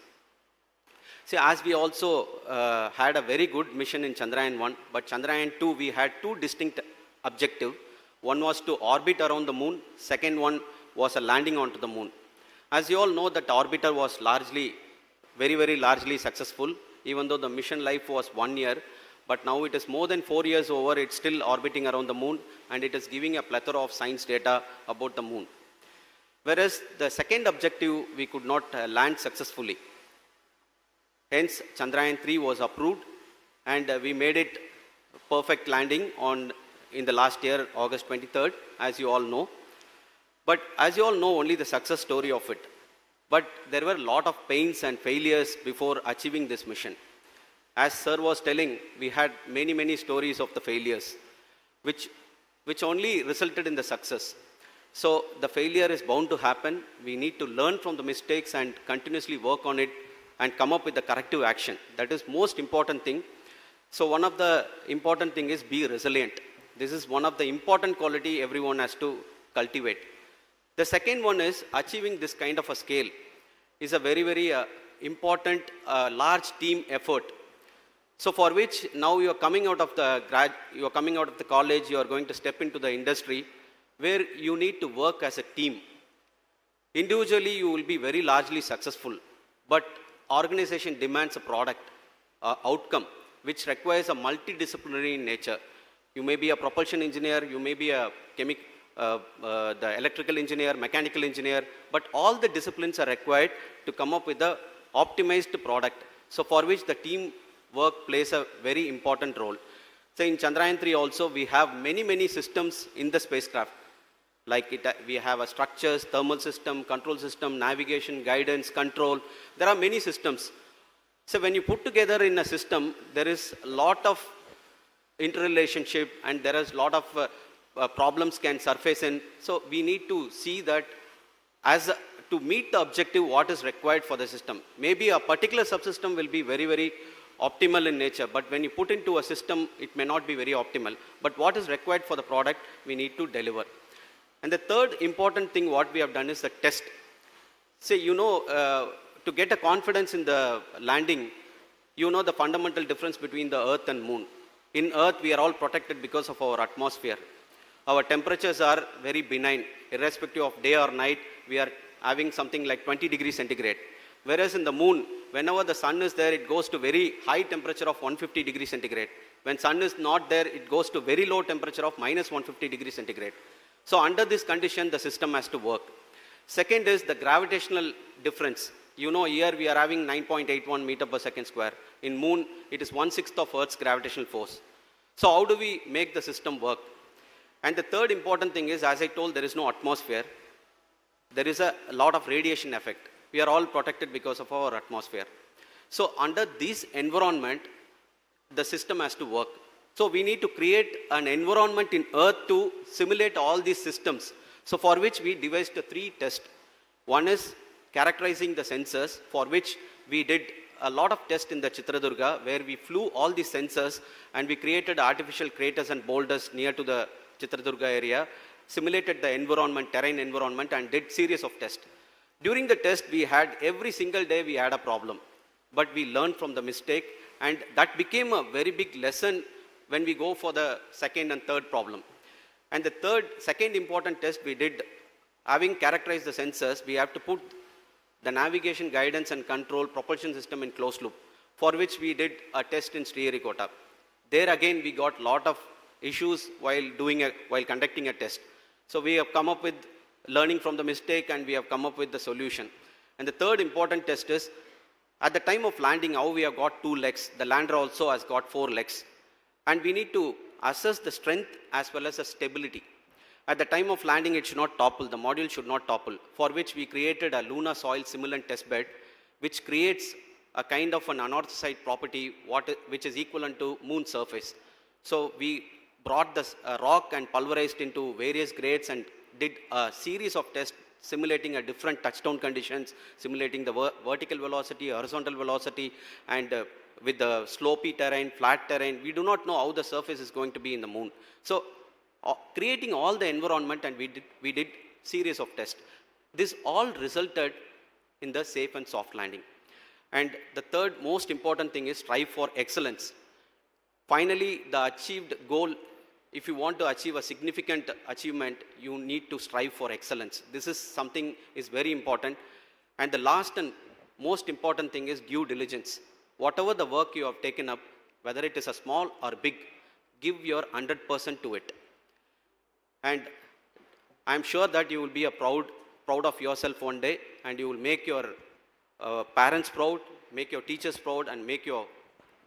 See, as we also had a very good mission in Chandrayaan-1, but Chandrayaan-2, we had two distinct objectives. One was to orbit around the moon. Second one was a landing onto the moon. As you all know, that orbiter was very, very largely successful, even though the mission life was 1 year. But now it is more than 4 years over, it's still orbiting around the moon, and it is giving a plethora of science data about the moon. Whereas the second objective, we could not land successfully. Hence, Chandrayaan-3 was approved, and we made it perfect landing in the last year, August 23rd, as you all know. But as you all know, only the success story of it. But there were a lot of pains and failures before achieving this mission. As sir was telling, we had many, many stories of the failures, which only resulted in the success. So the failure is bound to happen. We need to learn from the mistakes and continuously work on it and come up with the corrective action. That is most important thing. So one of the important thing is be resilient. This is one of the important quality everyone has to cultivate. The second one is achieving this kind of a scale is a very, very important large team effort. So for which now you are coming out of the college, you are going to step into the industry where you need to work as a team. Individually, you will be very largely successful, but organization demands a product outcome which requires a multidisciplinary nature. You may be a propulsion engineer, you may be a the electrical engineer, mechanical engineer, but all the disciplines are required to come up with the optimized product. So for which the team work plays a very important role. So in Chandrayaan-3 also, we have many, many systems in the spacecraft. Like we have a structures, thermal system, control system, navigation, guidance, control. There are many systems. So when you put together in a system, there is a lot of interrelationship and there is a lot of problems can surface in. So we need to see that to meet the objective, what is required for the system. Maybe a particular subsystem will be very, very optimal in nature, but when you put into a system, it may not be very optimal. But what is required for the product, we need to deliver. And the third important thing what we have done is the test. Say, to get a confidence in the landing, the fundamental difference between the Earth and Moon. In Earth, we are all protected because of our atmosphere. Our temperatures are very benign. Irrespective of day or night, we are having something like 20 degrees centigrade. Whereas in the moon, whenever the sun is there, it goes to very high temperature of 150 degrees centigrade. When sun is not there, it goes to very low temperature of minus 150 degrees centigrade. So under this condition, the system has to work. Second is the gravitational difference. Here we are having 9.81 meter per second square. In moon, it is 1/6 of Earth's gravitational force. So how do we make the system work? And the third important thing is, as I told, there is no atmosphere. There is a lot of radiation effect. We are all protected because of our atmosphere. So under this environment, the system has to work. So we need to create an environment in Earth to simulate all these systems. So for which we devised 3 tests. One is characterizing the sensors, for which we did a lot of tests in the Chitradurga, where we flew all these sensors and we created artificial craters and boulders near to the Chitradurga area, simulated the environment, terrain environment, and did series of tests. During the test, every single day we had a problem, but we learned from the mistake, and that became a very big lesson when we go for the second and third problem. And the second important test we did, having characterized the sensors, we have to put the navigation, guidance, and control propulsion system in closed loop, for which we did a test in Sriharikota. There again, we got a lot of issues while conducting a test. So we have come up with learning from the mistake, and we have come up with the solution. And the third important test is, at the time of landing, how we have got 2 legs. The lander also has got 4 legs. And we need to assess the strength as well as the stability. At the time of landing, it should not topple. The module should not topple, for which we created a lunar soil simulant test bed, which creates a kind of an anorthosite property which is equivalent to moon surface. So we brought the rock and pulverized into various grades and did a series of tests simulating a different touchdown conditions, simulating the vertical velocity, horizontal velocity, and with the slopey terrain, flat terrain. We do not know how the surface is going to be in the moon. So creating all the environment, and we did series of tests. This all resulted in the safe and soft landing. And the third most important thing is strive for excellence. Finally, the achieved goal, if you want to achieve a significant achievement, you need to strive for excellence. This is something is very important. And the last and most important thing is due diligence. Whatever the work you have taken up, whether it is a small or big, give your 100% to it. And I'm sure that you will be proud of yourself one day, and you will make your parents proud, make your teachers proud, and make your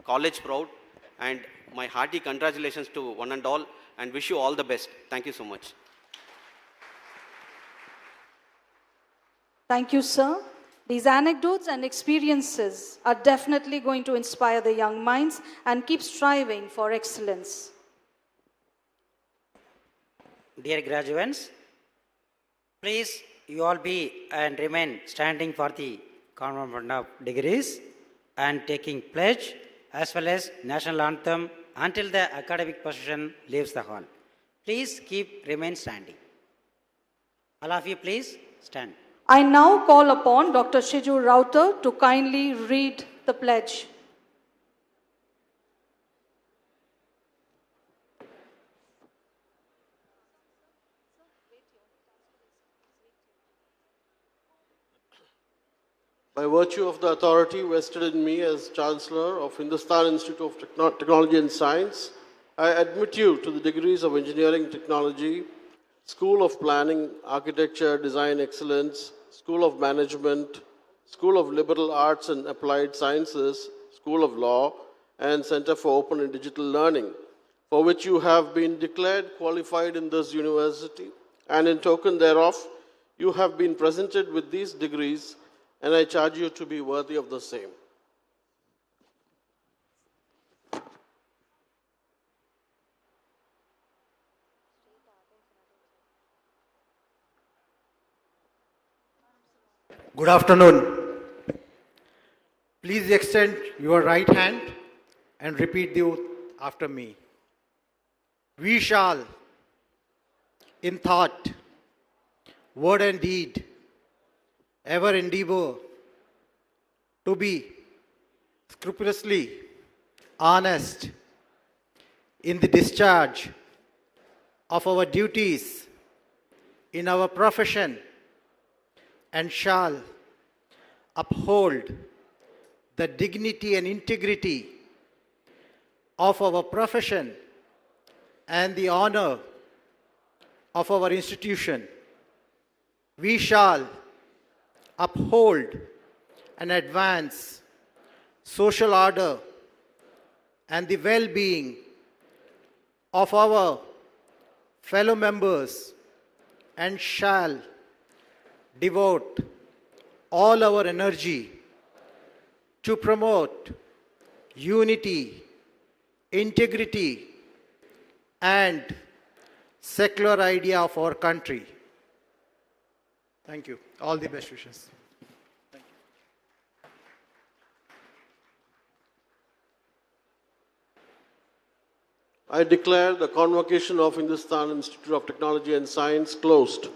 college proud. And my hearty congratulations to one and all, and wish you all the best. Thank you so much. Thank you, sir. These anecdotes and experiences are definitely going to inspire the young minds and keep striving for excellence. Dear graduates, please you all be and remain standing for the conferment of degrees and taking pledge as well as national anthem until the academic procession leaves the hall. Please remain standing. All of you please stand. I now call upon Dr. Shiju Rauter to kindly read the pledge. By virtue of the authority vested in me as Chancellor of Hindustan Institute of Technology and Science, I admit you to the degrees of Engineering Technology, School of Planning, Architecture, Design Excellence, School of Management, School of Liberal Arts and Applied Sciences, School of Law, and Center for Open and Digital Learning, for which you have been declared qualified in this university, and in token thereof, you have been presented with these degrees, and I charge you to be worthy of the same. Good afternoon. Please extend your right hand and repeat the oath after me. We shall, in thought, word and deed, ever endeavor to be scrupulously honest in the discharge of our duties in our profession, and shall uphold the dignity and integrity of our profession and the honor of our institution. We shall uphold and advance social order and the well-being of our fellow members, and shall devote all our energy to promote unity, integrity, and secular idea of our country. Thank you. All the best wishes. I declare the convocation of Hindustan Institute of Technology and Science closed.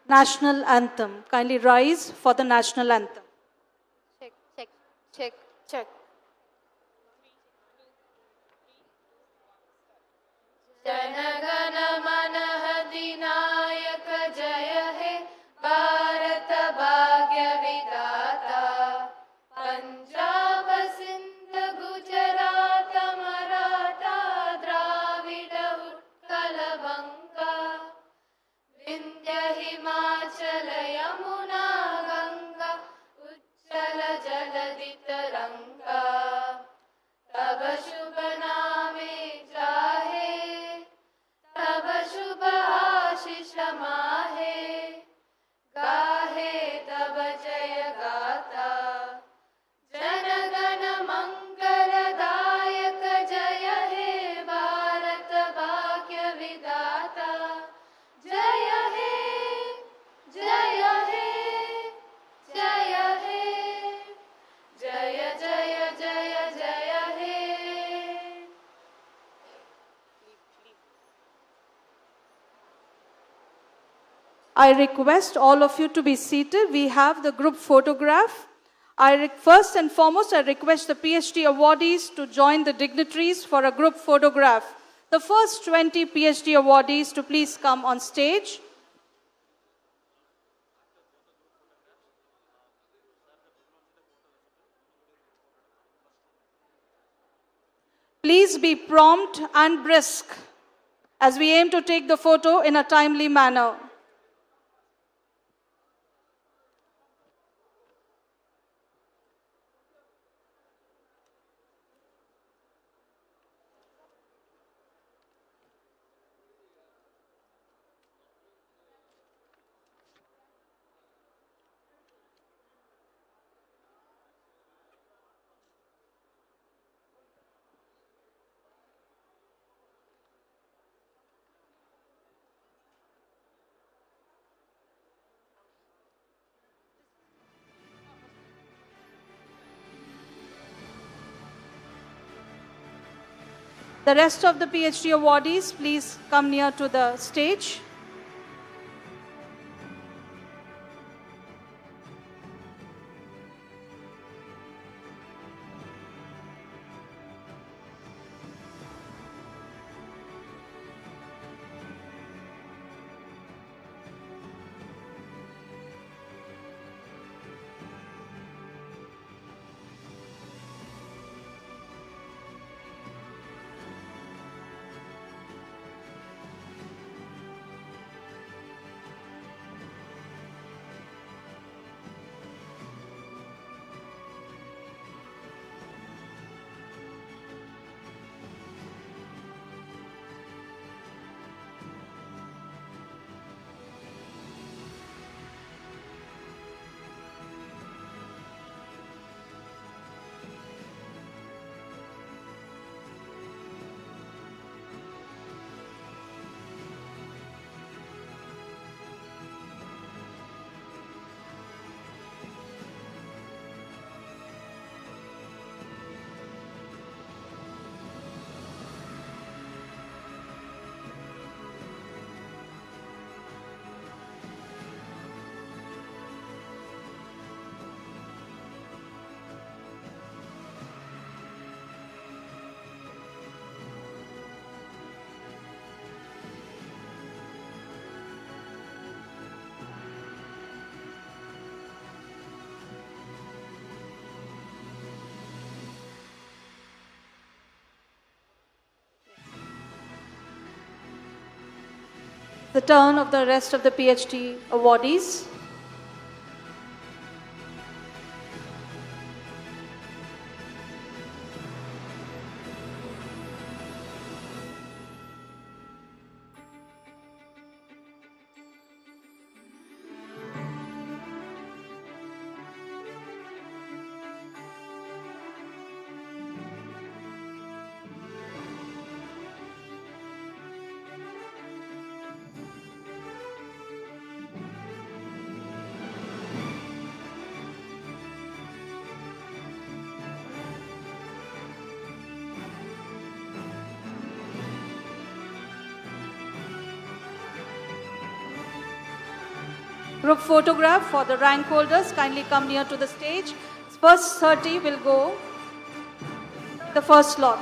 National Anthem. Kindly rise for the National Anthem. Check, check, check, check. Janagana Mana Adhinayaka Jaya He Bharata Bhagya Vidata Punjab Sindh Gujarat Maratha Dravida Utkala Vanga Vindhya Himachala I request all of you to be seated. We have the group photograph. First and foremost, I request the PhD awardees to join the dignitaries for a group photograph. The first 20 PhD awardees to please come on stage. Please be prompt and brisk as we aim to take the photo in a timely manner. The rest of the PhD awardees, please come near to the stage. The turn of the rest of the PhD awardees. Group photograph for the rank holders, kindly come near to the stage. First 30 will go the first slot.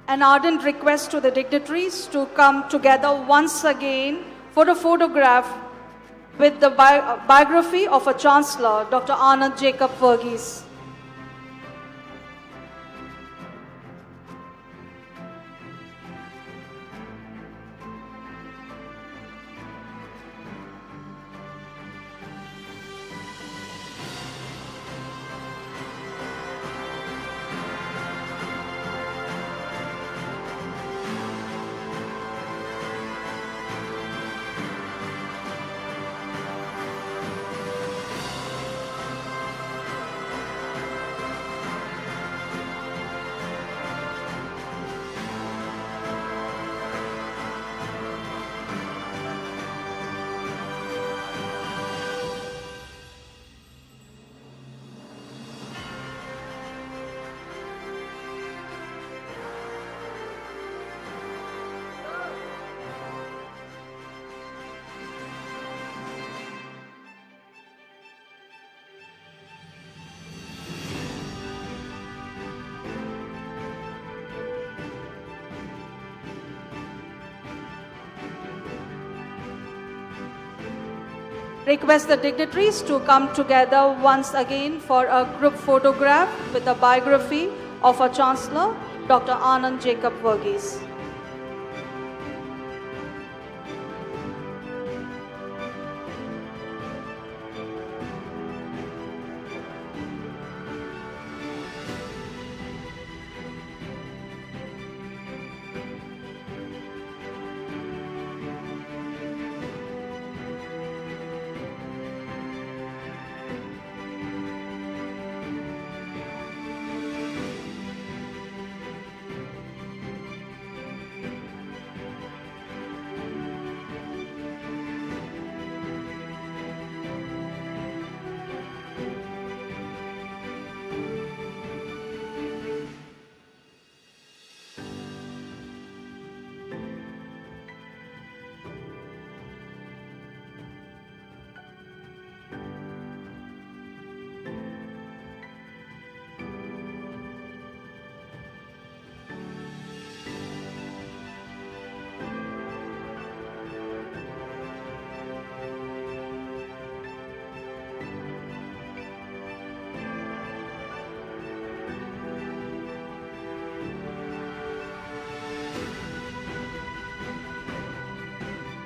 an ardent request to the dignitaries to come together once again for a photograph with the biography of a Chancellor, Dr. Anand Jacob Verghese. Request the dignitaries to come together once again for a group photograph with the biography of our Chancellor, Dr. Anand Jacob Verghese.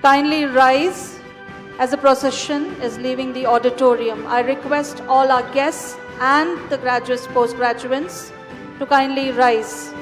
Kindly rise as the procession is leaving the auditorium. I request all our guests and the graduates, postgraduates to kindly rise.